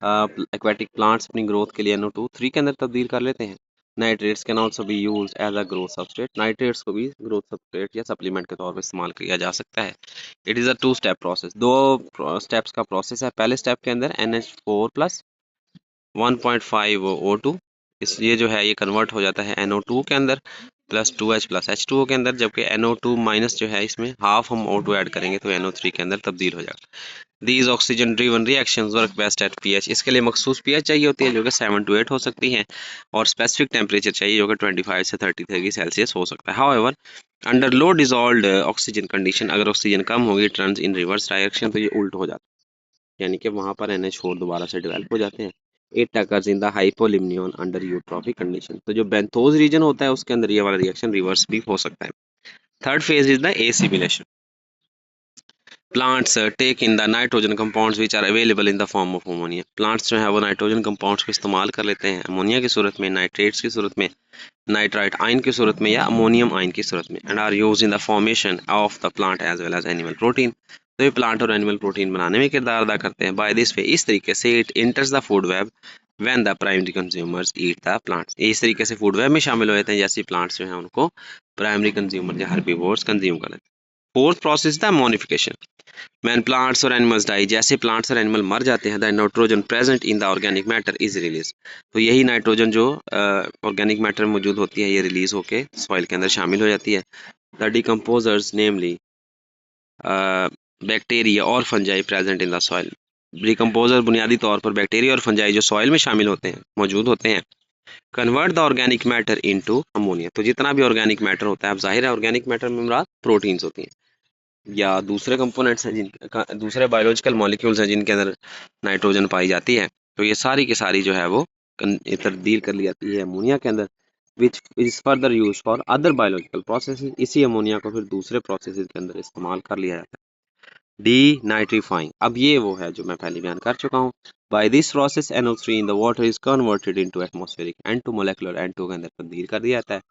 एक्वाटिक प्लांट्स अपनी ग्रोथ के लिए NO2 के अंदर तब्दील कर लेते हैं। Nitrates can also be used as a growth substrate. Nitrates को भी ग्रोथ सबस्ट्रेट या सप्लीमेंट के तौर पर इस्तेमाल किया जा सकता है। It is a 2 step process. दो स्टेप्स का प्रोसेस है। पहले स्टेप के अंदर NH4 प्लस 1.5 O2, इस ये जो है ये कन्वर्ट हो जाता है NO2 के अंदर प्लस 2H प्लस H2O के अंदर, जबकि NO2 माइनस जो है इसमें हाफ हम O2 ऐड करेंगे तो NO3 के अंदर तब्दील हो जाएगा। These oxygen driven reactions work best at pH। इसके लिए मखसूस pH चाहिए होती है जो कि 7 to 8 हो सकती है, और स्पेसिफिक टेम्परेचर चाहिए जो कि 25 से 30 डिग्री सेल्सियस हो सकता है। हाउएवर अंडर लो डिजॉल्व्ड ऑक्सीजन कंडीशन, अगर ऑक्सीजन कम होगी टर्न्स इन रिवर्स डायरेक्शन, तो ये उल्ट हो जाता है, यानी कि वहाँ पर NH4 दोबारा से डेवलप हो जाते हैं। It occurs in the hypolimnion under eutrophic condition, तो जो बेंथोस रीजन होता है उसके अंदर ये वाला रिएक्शन रिवर्स भी हो सकता है। Third phase is the assimilation. Plants take in the nitrogen compounds which are available in the form of ammonia. Plants जो है वो नाइट्रोजन कंपाउंड्स को इस्तेमाल कर लेते हैं अमोनिया की सूरत में, नाइट्रेट्स की सूरत में, नाइट्राइट आयन की सूरत में, या अमोनियम आयन की सूरत में, and are use in the formation of the plant as well as animal protein. तो ये प्लांट और एनिमल प्रोटीन बनाने में किरदार अदा करते हैं। बाय दिस वे, इस तरीके से it इंटर्स the food web when the primary consumers eat the plants. इस तरीके से फूड वेब में शामिल हो जाते हैं जैसे प्लांट्स जो है उनको प्राइमरी कंज्यूमर या हर्बीवोर्स कंज्यूम कर लेते हैं। Fourth process the ammonification. When plants और animals die, जैसे plants और animal मर जाते हैं, the nitrogen present in the organic matter is released। तो यही नाइट्रोजन जो ऑर्गेनिक मैटर में मौजूद होती है ये रिलीज होके सॉइल के अंदर शामिल हो जाती है। द डिकम्पोजर्स नेमली बैक्टीरिया और fungi present in the soil. Decomposer बुनियादी तौर पर बैक्टीरिया और फंजाई जो सॉइल में शामिल होते हैं, मौजूद होते हैं, convert the organic matter into ammonia. तो जितना भी ऑर्गेनिक मैटर होता है, अब जाहिर है ऑर्गेनिक मैटर में मुराद प्रोटीन्स होती हैं या दूसरे कंपोनेंट्स हैं दूसरे बायोलॉजिकल मॉलिक्यूल्स हैं जिनके अंदर नाइट्रोजन पाई जाती है, तो ये सारी की सारी जो है वो तब्दील कर ली जाती है अमोनिया के अंदर, which is further use for other biological processes. इसी अमोनिया को फिर दूसरे प्रोसेसेस के अंदर इस्तेमाल कर लिया जाता है। डी नाइट्रीफाइंग, अब ये वो है जो मैं पहले बयान कर चुका हूँ। By this process NO3 in the water is converted into atmospheric N2 molecular N2 के अंदर तब्दील कर दिया जाता है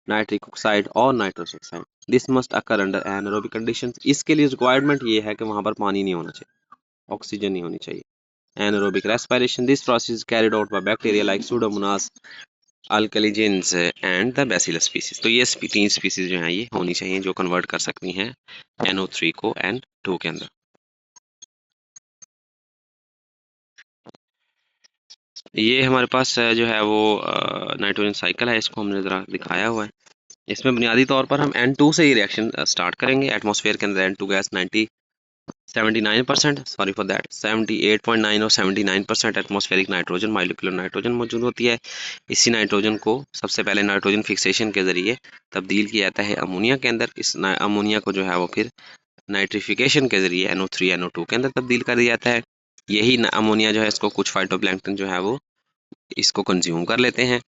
नाइट्रिक ऑक्साइड और nitrous oxide. This must occur under anaerobic conditions. इसके लिए रिक्वायरमेंट ये है कि वहाँ पर पानी नहीं होना चाहिए, ऑक्सीजन नहीं होनी चाहिए। Anaerobic respiration, this process carried out by bacteria like Pseudomonas, Alcaligenes and the Bacillus species. तो ये तीन स्पीसीज जो हैं ये होनी चाहिए जो कन्वर्ट कर सकती हैं NO3 को N2 के अंदर। ये हमारे पास जो है वो नाइट्रोजन साइकिल है, इसको हमने ज़रा दिखाया हुआ है। इसमें बुनियादी तौर पर हम N2 से ही रिएक्शन स्टार्ट करेंगे। एटमॉस्फेयर के अंदर N2 gas 79%, sorry for that 78.9 और 79% एटमॉस्फेरिक नाइट्रोजन माइलिकुलर नाइट्रोजन मौजूद होती है। इसी नाइट्रोजन को सबसे पहले नाइट्रोजन फिक्सेशन के ज़रिए तब्दील किया जाता है अमोनिया के अंदर। इस अमोनिया को जो है वो फिर नाइट्रिफिकेशन के ज़रिए NO3 NO2 के अंदर तब्दील कर दिया जाता है। यही अमोनिया जो है इसको कुछ फाइटोप्लैंक्टन जो है वो इसको कंज्यूम कर लेते हैं।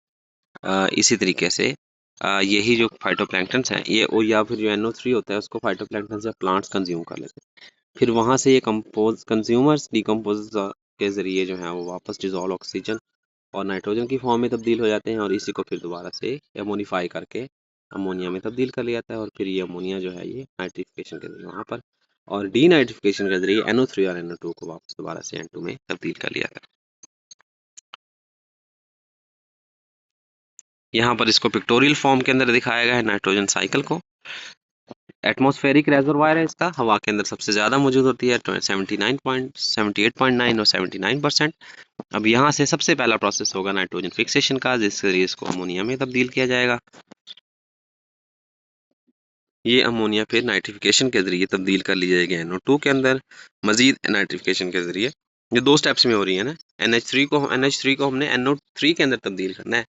इसी तरीके से यही जो फाइटोप्लैंक्टन्स हैं ये या फिर जो NO3 होता है उसको फाइटोप्लैंक्टन या प्लांट्स कंज्यूम कर लेते हैं। फिर वहाँ से ये कंज्यूमर्स डिकम्पोज के ज़रिए जो है वो वापस डिजोल्व ऑक्सीजन और नाइट्रोजन की फॉर्म में तब्दील हो जाते हैं, और इसी को फिर दोबारा से एमोनिफाई करके अमोनिया में तब्दील कर लिया जाता है, और फिर ये अमोनिया जो है ये नाइट्रिफिकेशन के जरिए वहाँ पर और डी नाइट्रिफिकेशन के जरिए NO3 और NO2 को वापस दोबारा से N2 में तब्दील कर लिया जाता है। यहाँ पर इसको पिक्टोरियल फॉर्म के अंदर दिखाया गया है नाइट्रोजन साइकिल को। एटमॉस्फेरिक रेजरवायर है इसका, हवा के अंदर सबसे ज़्यादा मौजूद होती है 78.9 और 79%। अब यहाँ से सबसे पहला प्रोसेस होगा नाइट्रोजन फिक्सेशन का, जिसके जरिए इसको अमोनिया में तब्दील किया जाएगा। ये अमोनिया फिर नाइट्रिफिकेशन के जरिए तब्दील कर ली जाएगी NO2 के अंदर, मजीद नाइट्रिफिकेशन के जरिए। ये दो स्टेप्स में हो रही है ना, NH3 को हमने NO3 के अंदर तब्दील करना है,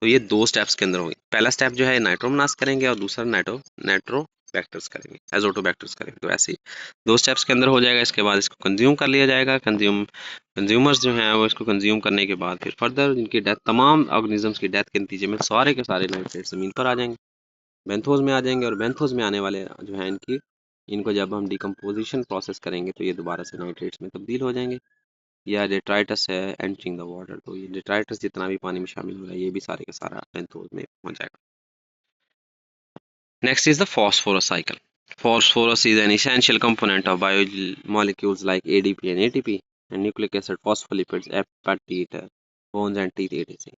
तो ये दो स्टेप्स के अंदर होगी। पहला स्टेप जो है नाइट्रोमोनास करेंगे और दूसरा नाइट्रोबैक्टर्स करेंगे, एजोटोबैक्टर्स करेंगे। तो ऐसे ही दो स्टेप्स के अंदर हो जाएगा। इसके बाद इसको कंज्यूम कर लिया जाएगा। कंज्यूमर्स जो हैं वो इसको कंज्यूम करने के बाद फिर फर्दर इनकी डेथ, तमाम ऑर्गेनिजम्स की डेथ के नतीजे में सारे के सारे नाइट्रेट ज़मीन पर आ जाएंगे, बेंथोस में आ जाएंगे, और बेंथोस में आने वाले जो है इनको जब हम डिकम्पोजिशन प्रोसेस करेंगे तो ये दोबारा से नाइट्रेट्स में तब्दील हो जाएंगे। या डेट्राइटस है एंटरिंग द वाटर, तो ये डेट्राइटस जितना भी पानी में शामिल हो रहा है ये भी सारे का सारा बेंथोस में पहुंच जाएगा। Next is the phosphorus cycle. Phosphorus is an essential component of biomolecules like ADP and ATP and nucleic acid phospholipids, apatite, bones and teeth, etc.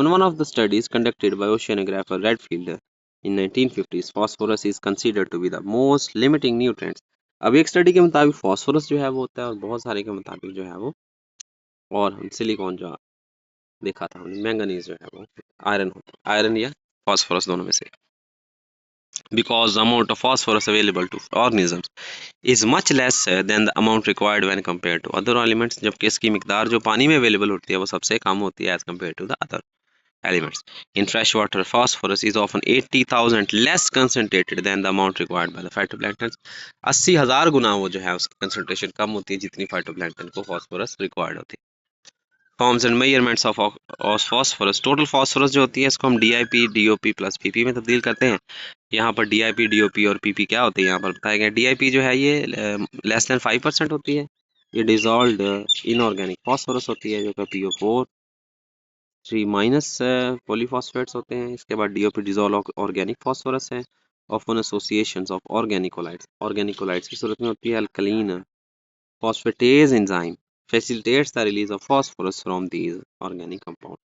One of the studies conducted by oceanographer Redfield in 1950s, phosphorus is considered to be the most limiting nutrients. अब एक study के मुताबिक phosphorus जो है वो होता है, और बहुत सारे के मुताबिक जो है वो, और हम सिलिकॉन जो देखा था हमने, मैंगनीज जो है वो आयरन होता है, आयरन या फास्फोरस दोनों में से। because the amount of phosphorus available to organisms is much less than the amount required when compared to other elements, जबकि इसकी मिकदार जो पानी में अवेलेबल होती है वो सबसे कम होती है as compared to the other elements. In freshwater, phosphorus is often 80,000 less concentrated than the amount required by the phytoplankton. 80,000 गुना वो जो है उसकी कंसंट्रेशन कम होती है जितनी फाइटोप्लैंक्टन को फॉस्फोरस रिक्वायर्ड होती है। Forms and measurements of phosphorus, total phosphorus जो होती है इसको हम डीआईपी डीओपी प्लस पीपी में तब्दील करते हैं। यहाँ पर डीआईपी डीओपी और पीपी क्या होते हैं यहाँ पर बताया गया। डीआईपी जो है ये लेस देन 5% होती है, ये डिजॉल्व इनऑर्गेनिक फॉस्फोरस होती है जो कि PO4 3 माइनस पॉलीफॉस्फेट्स होते हैं। इसके बाद डीओपी डिजॉल्व ऑर्गेनिक फॉस्फोरस है। ऑफन एसोसिएशंस ऑफ ऑर्गेनिकोलाइट्स की सूरत में होती है। Alkaline phosphatase enzyme facilitates the release of phosphorus from these organic compound।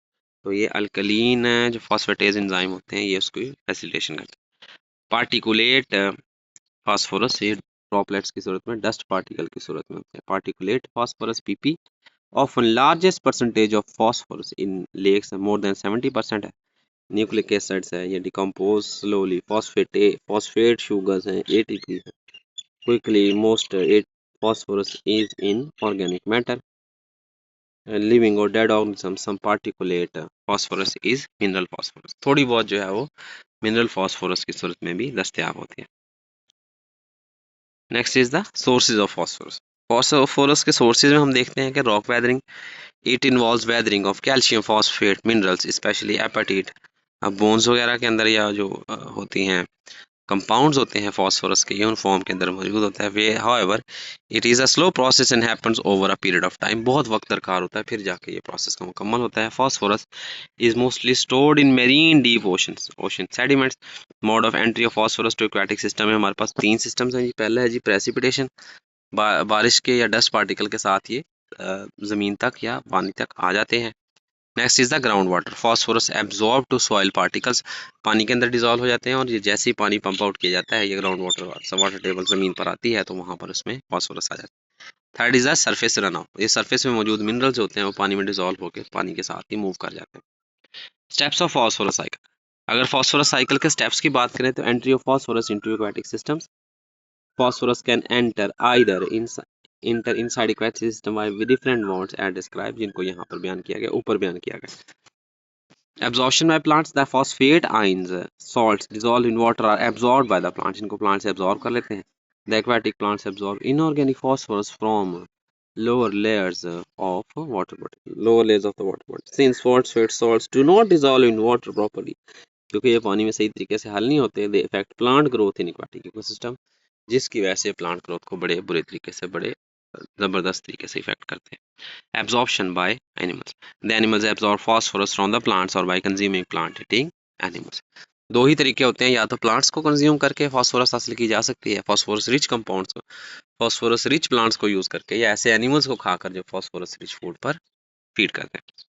तो ये अल्कलीन जो फॉस्फेटेज एंजाइम होते हैं ये उसकी फैसिलिटेशन करते हैं। पार्टिकुलेट फास्फोरस ये ड्रॉपलेट्स की सूरत में, डस्ट पार्टिकल की सूरत में होते हैं। Particulate phosphorus PP often largest percentage of phosphorus in lakes more than 70% है। न्यूक्लिक एसिड्स है, ये डिकम्पोज स्लोली, फॉस्फेट शुगर्स हैं, ATP है। Quickly most phosphorus is in organic matter, living और dead organism. Some particulate phosphorus is mineral phosphorus, थोड़ी बहुत जो है वो मिनरल फास्फोरस की सूरत में भी दस्तयाब होती है। Next is the sources of phosphorus. Phosphorus के सोर्सेज में हम देखते हैं कि rock weathering, it involves weathering of calcium phosphate minerals specially apatite. अब बोन्स वगैरह के अंदर या जो होती हैं कंपाउंड्स होते हैं फास्फोरस के, यून फॉर्म के अंदर मौजूद होता है। वे however it is a slow process and happens over a period of time, बहुत वक्त दरकार होता है फिर जाके ये प्रोसेस का मुकम्मल होता है। Phosphorus is mostly stored in marine deep ocean sediments. Mode of entry of phosphorus to aquatic system में हमारे पास 3 सिस्टम्स हैं जी। पहला है जी प्रेसिपिटेशन, बारिश के या डस्ट पार्टिकल के साथ ये ज़मीन तक या पानी तक आ जाते हैं। Next is the ground water, phosphorus absorb to soil particles, पानी के अंदर डिजॉल्व हो जाते हैं और ये जैसे ही पानी पंप आउट किया जाता है ये ग्राउंड वाटर टेबल जमीन पर आती है तो वहां पर उसमें फॉस्फोरस आ जाता है। Third is the surface run of, ये सरफेस में मौजूद मिनरल्स होते हैं वो पानी में डिजॉल्व होकर पानी के साथ ही मूव कर जाते हैं। स्टेप्स ऑफ फॉस्फोरस साइकिल, अगर फॉस्फोरस साइकिल के स्टेप्स की बात करें तो entry of phosphorus into aquatic systems, phosphorus can enter either inside aquatic system by with different modes as described, जिनको यहाँ पर बयान किया गया, ऊपर बयान किया गया। Absorption by plants, the phosphate ions salts dissolved in water are absorbed by the plants, इनको plants absorb कर लेते हैं। The aquatic plants absorb inorganic phosphorus from lower layers of water body, lower layers of the water body, since phosphate salts do not dissolve in water properly, क्योंकि ये पानी में सही तरीके से हल नहीं होते। They affect plant growth in aquatic ecosystem, जिसकी वजह से प्लांट ग्रोथ को बड़े बुरे तरीके से, बड़े ज़बरदस्त तरीके से इफेक्ट करते हैं। Absorption by animals, the animals absorb phosphorus from the plants और by consuming plant eating animals. दो ही तरीके होते हैं, या तो प्लांट्स को कंज्यूम करके फॉस्फोरस हासिल की जा सकती है, फॉस्फोरस रिच कंपाउंड्स को, फॉस्फोरस रिच प्लांट्स को यूज करके, या ऐसे एनिमल्स को खाकर जो फॉस्फोरस रिच फूड पर फीड करते हैं।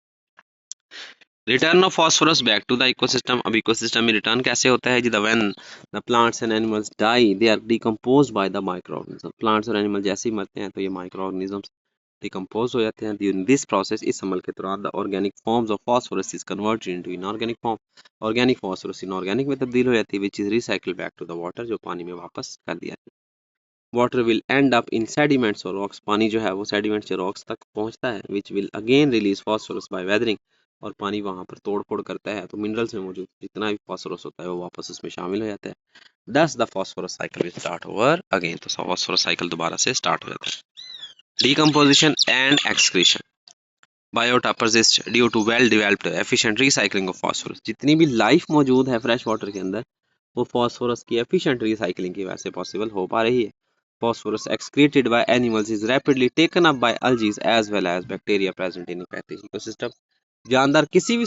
Return of phosphorus back to the ecosystem, अब इकोसिस्टम में रिटर्न कैसे होता है जी। The when the plants and animals die they are decomposed by the microorganism, plants और एनिमल जैसे ही मरते हैं तो ये माइक्रो ऑर्गेनिजम्स डिकम्पोज हो जाते हैं। ड्यूरिंग दिस प्रोसेस, इस अमल के दौरान the organic forms of phosphorus is converted into inorganic form, organic phosphorus inorganic में तब्दील हो जाती है, which is recycle back to the water, जो पानी में वापस कर दिया जाता है। Water will end up in sediments और रॉक्स, पानी जो है वो सेडिमेंट्स या रॉक्स तक पहुंचता है, which will again release phosphorus by weathering, और पानी वहां पर तोड़ फोड़ करता है तो मिनरल्स में मौजूद जितना भी फॉस्फोरस होता है वो वापस उसमें शामिल हो जाता है। Thus the phosphorus cycle will start over again, तो फॉस्फोरस साइकिल दोबारा से स्टार्ट हो जाता है। Decomposition and excretion, biota persist due to well developed efficient recycling of phosphorus, जितनी भी लाइफ मौजूद है फ्रेश वाटर के अंदर वो फॉस्फोरस की एफिशिएंट रिसाइकलिंग की वजह से पॉसिबल हो पा रही है। Phosphorus excreted by animals is rapidly taken up by algae as well as bacteria present in aquatic ecosystem। जानवर किसी भी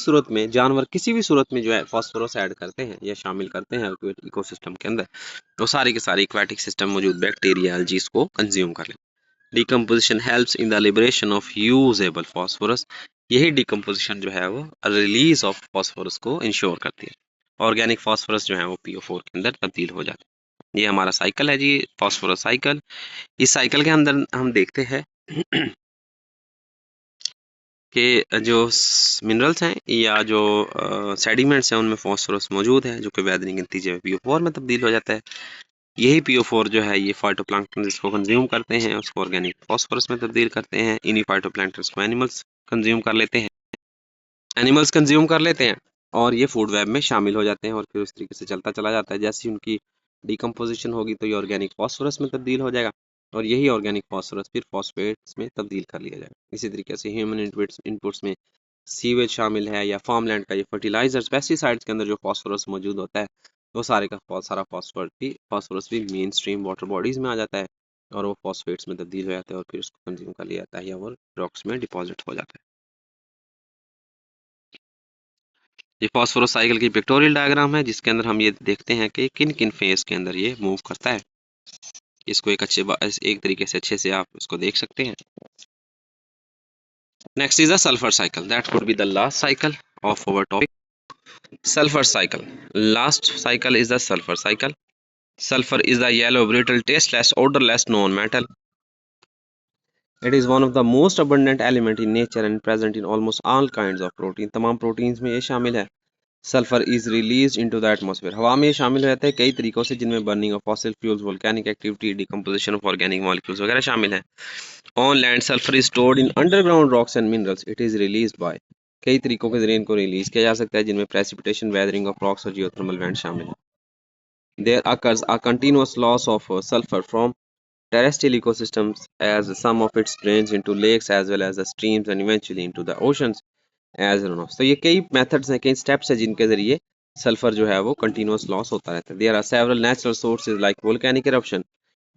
सूरत में जो है फास्फोरस ऐड करते हैं या शामिल करते हैं इकोसिस्टम के अंदर, तो सारे के सारे एक्वाटिक सिस्टम मौजूद बैक्टीरिया एल्जीज को कंज्यूम कर लें। Decomposition helps in the liberation of usable phosphorus, यही डिकम्पोजिशन जो है वो रिलीज ऑफ फास्फोरस को इंश्योर करती है। ऑर्गेनिक फास्फोरस जो है वो PO4 के अंदर तब्दील हो जाता है। ये हमारा साइकिल है जी, फास्फोरस साइकिल। इस साइकिल के अंदर हम देखते हैं कि जो मिनरल्स हैं या जो सेडिमेंट्स हैं उनमें फास्फोरस मौजूद है, जो कि वेदरिंग के नतीजे में PO4 में तब्दील हो जाता है। यही PO4 जो है ये फाइटोप्लैंक्टन जिसको कंज्यूम करते हैं उसको ऑर्गेनिक फास्फोरस में तब्दील करते हैं। इन्हीं फाइटोप्लैंक्टन को एनिमल्स कंज्यूम कर लेते हैं और ये फूड वेब में शामिल हो जाते हैं और फिर उस तरीके से चलता चला जाता है। जैसे ही उनकी डिकम्पोजिशन होगी तो ये ऑर्गेनिक फास्फोरस में तब्दील हो जाएगा और यही ऑर्गेनिक फास्फोरस फिर फॉस्फेट्स में तब्दील कर लिया जाएगा। इसी तरीके से ह्यूमन इनपुट्स में सीवेज शामिल है या फार्मलैंड का ये फर्टिलाइजर्स पेस्टिसाइड्स के अंदर जो फास्फोरस मौजूद होता है वो सारे का सारा फास्फोरस भी मेन स्ट्रीम वाटर बॉडीज में आ जाता है और वो फॉस्फेट्स में तब्दील हो जाता है और फिर उसको कंज्यूम कर लिया जाता है या वो रॉक्स में डिपॉजिट हो जाता है। ये फॉस्फोरस साइकिल की पिक्टोरियल डायग्राम है जिसके अंदर हम ये देखते हैं कि किन किन फेज के अंदर ये मूव करता है। इसको एक तरीके से अच्छे से आप इसको देख सकते हैं। Next is the sulphur cycle, that could be the last cycle of our topic. Sulfur cycle. Last cycle is the sulfur cycle. Sulfur is the yellow, brittle, tasteless, odorless known metal. It is one of the most abundant element in nature and present in almost all kinds of protein. तमाम proteins में ये शामिल है। Sulfur is released into the atmosphere. हवा में ये शामिल हो जाता है कई तरीकों से जिनमें burning of fossil fuels, volcanic activity, decomposition of organic molecules वगैरह शामिल है। On land, sulfur is stored in underground rocks and minerals. It is released by कई तरीकों के जरिए इनको रिलीज किया जा सकता है जिनमें प्रेसिपिटेशन, वेदरिंग ऑफ रॉक्स और जियोथर्मल वेंट शामिल है। There occurs a continuous loss of sulfur from terrestrial ecosystems as some of it drains into lakes as well as the streams and eventually into the oceans as runoffs. तो ये कई methods हैं, कई steps हैं जिनके जरिए sulphur जो है वो continuous loss होता रहता है। There are several natural sources like volcanic eruption,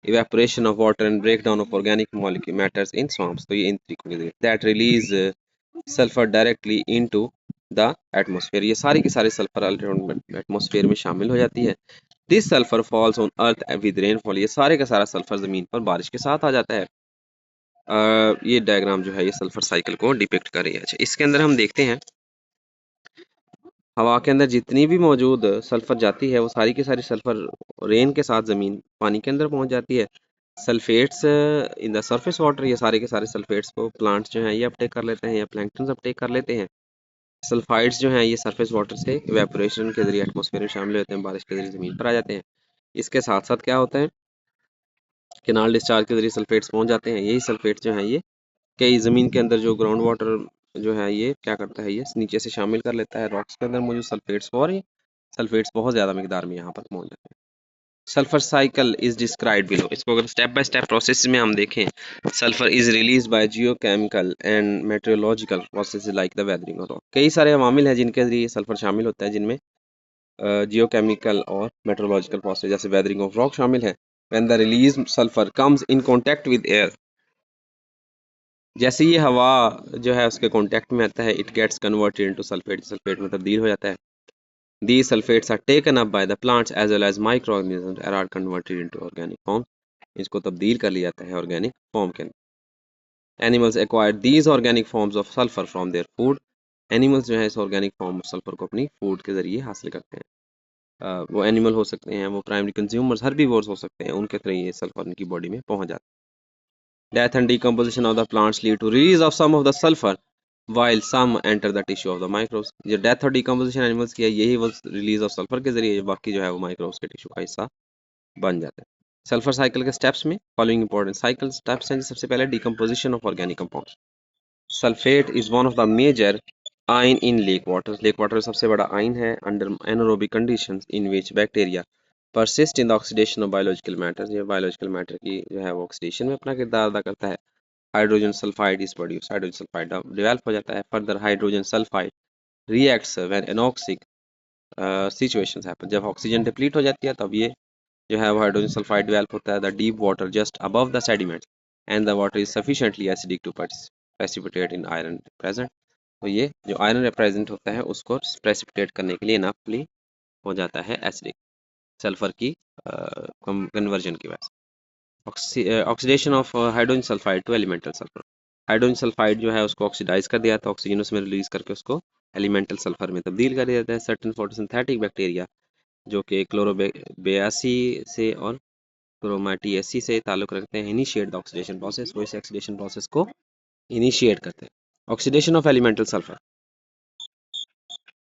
evaporation of water and breakdown of organic molecule matters in swamps. तो ये इन तरीकों के जरिए that release sulfur directly into the atmosphere. ये सारी की सारी सल्फर एटमोसफेयर में शामिल हो जाती है। This sulphur falls on earth with rainfall, ये सारे का सारा सल्फर जमीन पर बारिश के साथ आ जाता है। ये डायग्राम जो है ये सल्फर साइकिल को डिपिक्ट कर रही है। अच्छा, इसके अंदर हम देखते हैं हवा के अंदर जितनी भी मौजूद सल्फर जाती है वो सारी की सारी सल्फर रेन के साथ जमीन पानी के अंदर पहुंच जाती है। Sulphates in the surface water, ये सारे के सारे सल्फेट्स को प्लांट्स जो हैं ये अपटेक कर लेते हैं या प्लैंक्टन्स अपटेक कर लेते हैं। सल्फाइड्स जो हैं ये सरफेस वाटर से इवेपोरेशन के जरिए एटमॉस्फेयर में शामिल होते हैं, बारिश के जरिए ज़मीन पर आ जाते हैं। इसके साथ साथ क्या होता है, केनाल डिस्चार्ज के जरिए सल्फेट्स पहुंच जाते हैं। यही सल्फेट्स जो हैं ये कई ज़मीन के अंदर जो ग्राउंड वाटर जो है ये क्या करता है, ये नीचे से शामिल कर लेता है रॉक्स के अंदर मौजूद सल्फेट्स को और ये सल्फेट्स बहुत ज़्यादा मिकदार में यहाँ पर पहुंच जाते हैं। Sulphur cycle is described below, इसको अगर स्टेप बाय स्टेप प्रोसेस में हम देखें, sulphur is release by geochemical and meteorological process like the weathering of rock. कई सारे अवामिल हैं जिनके जरिए सल्फर शामिल होता है, जिनमें जियोकेमिकल और मेट्रोलॉजिकल प्रोसेस जैसे वेदरिंग ऑफ रॉक शामिल है। When the release sulphur comes in contact with air, जैसे ये हवा जो है उसके कांटेक्ट में आता है, it gets converted into sulphate, sulphate में तब्दील हो जाता है। These sulfates are taken up by the plants as well as microorganisms and are converted into organic form. इसको तब्दील कर लिया जाता है ऑर्गेनिक फॉर्म के अंदर। Animals acquire these organic forms of sulfur from their food. Animals जो है इस ऑर्गेनिक फॉर्म सल्फर को अपनी फूड के जरिए हासिल करते हैं। वो एनिमल हो सकते हैं, वो प्राइमरी कंज्यूमर्स हर्बीवोर्स हो सकते हैं, उनके थ्रू ये सल्फर उनकी बॉडी में पहुंच जाता है। Death and decomposition of the plants lead to release of some of the sulfur while some enter the tissue of the microbes. जो डेथ और डिकम्पोजिशन एनिमल्स की है यही वो रिलीज ऑफ सल्फर के जरिए बाकी जो है वो माइक्रोब्स के टिश्यू का हिस्सा बन जाता है। सल्फर साइकिल के स्टेप्स में फॉलोइंग इंपॉर्टेंट साइकिल स्टेप्स हैं। सबसे पहले decomposition of organic compounds. Sulphate is one of the major ion in lake water, lake water सबसे बड़ा आइन है under anaerobic conditions in which bacteria persist in the oxidation of biological matter. ये biological matter की जो है वो oxidation में अपना किरदार अदा करता है। Hydrogen sulphide is produce, hydrogen sulphide develop हो जाता है। Further hydrogen sulphide reacts when anoxic situations happen, जब ऑक्सीजन डिप्लीट हो जाती है तब ये जो है वो हाइड्रोजन सल्फाइड डेवलप होता है। The deep water just above the sediment and the water is sufficiently acidic to precipitate in iron present. तो ये जो आयरन प्रेजेंट होता है उसको प्रेसिपिटेट करने के लिए इनफली हो जाता है एसिडिक सल्फर की कन्वर्जन की वजह से। Oxidation of hydrogen sulphide to elemental sulphur, hydrogen sulphide जो है उसको ऑक्सीडाइज कर दिया था, ऑक्सीजन उसमें रिलीज करके उसको एलिमेंटल सल्फर में तब्दील कर दिया जाता है। सर्टेन फोटोसिंथेटिक बैक्टीरिया जो कि क्लोरोबेयासी से और क्रोमेटियसी से ताल्लुक रखते हैं, इनिशिएट द ऑक्सीडेशन प्रोसेस, वो इस ऑक्सीडेशन प्रोसेस को इनिशिएट करते हैं। Oxidation of elemental sulphur.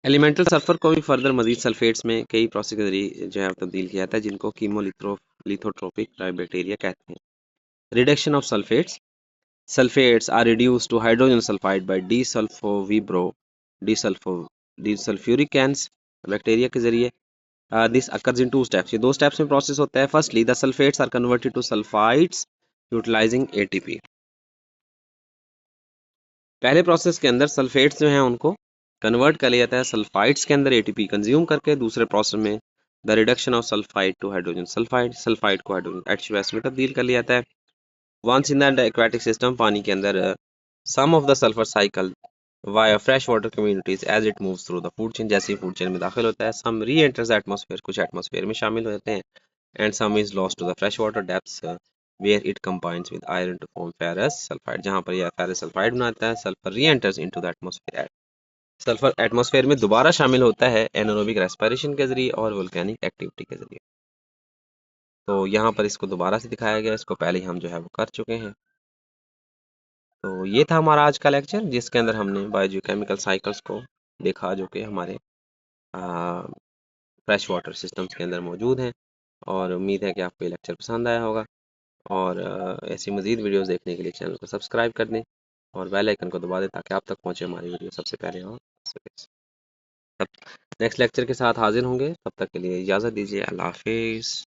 Elemental sulphur को भी फर्दर मजीद सल्फेट्स में कई प्रोसेस के जरिए जो है तब्दील किया जाता है, जिनको कीमोलिथोट्रोपिक ट्राइबैक्टीरिया कहते हैं। Reduction of sulphates. Sulfates are reduced to hydrogen sulfide by desulfovibro desulfo desulfuricans bacteria के जरिए। This occurs in two steps। ये दो स्टेप्स में प्रोसेस होता है। Firstly the sulphates are converted to sulphides utilising ATP. पहले प्रोसेस के अंदर सल्फेट्स जो हैं उनको कन्वर्ट कर लिया जाता है सल्फाइड्स के अंदर एटीपी कंज्यूम करके। दूसरे प्रोसेस में the reduction of sulphide to hydrogen sulphide, sulphide को हाइड्रोजन H2S में तब्दील कर लिया जाता है। Once in the aquatic system, पानी के अंदर, some of the sulfur cycle via freshwater communities as it moves through the food chain। जैसे ही फूड चेन में दाखिल होता है, some re-enters the atmosphere, कुछ एटमॉस्फेयर में शामिल हो जाते हैं, and some is lost to the freshwater depths where it combines with iron to form ferrous sulfide। जहाँ पर यह ferrous sulfide बनाता है, sulfur re-enters into the atmosphere। Sulphur atmosphere में दोबारा शामिल होता है एनारोबिक रेस्पिरेशन के जरिए और वोल्केनिक एक्टिविटी के जरिए। तो यहाँ पर इसको दोबारा से दिखाया गया, इसको पहले ही हम जो है वो कर चुके हैं। तो ये था हमारा आज का लेक्चर, जिसके अंदर हमने बायोकेमिकल साइकिल्स को देखा, जो कि हमारे फ्रेश वाटर सिस्टम्स के अंदर मौजूद हैं। और उम्मीद है कि आपको ये लेक्चर पसंद आया होगा। और ऐसी मज़ीद वीडियोस देखने के लिए चैनल को सब्सक्राइब कर दें और बेल आइकन को दबा दें, ताकि आप तक पहुँचे हमारी वीडियो सबसे पहले। और नेक्स्ट लेक्चर के साथ हाजिर होंगे, तब तक के लिए इजाज़त दीजिए। अल्लाह हाफिज़।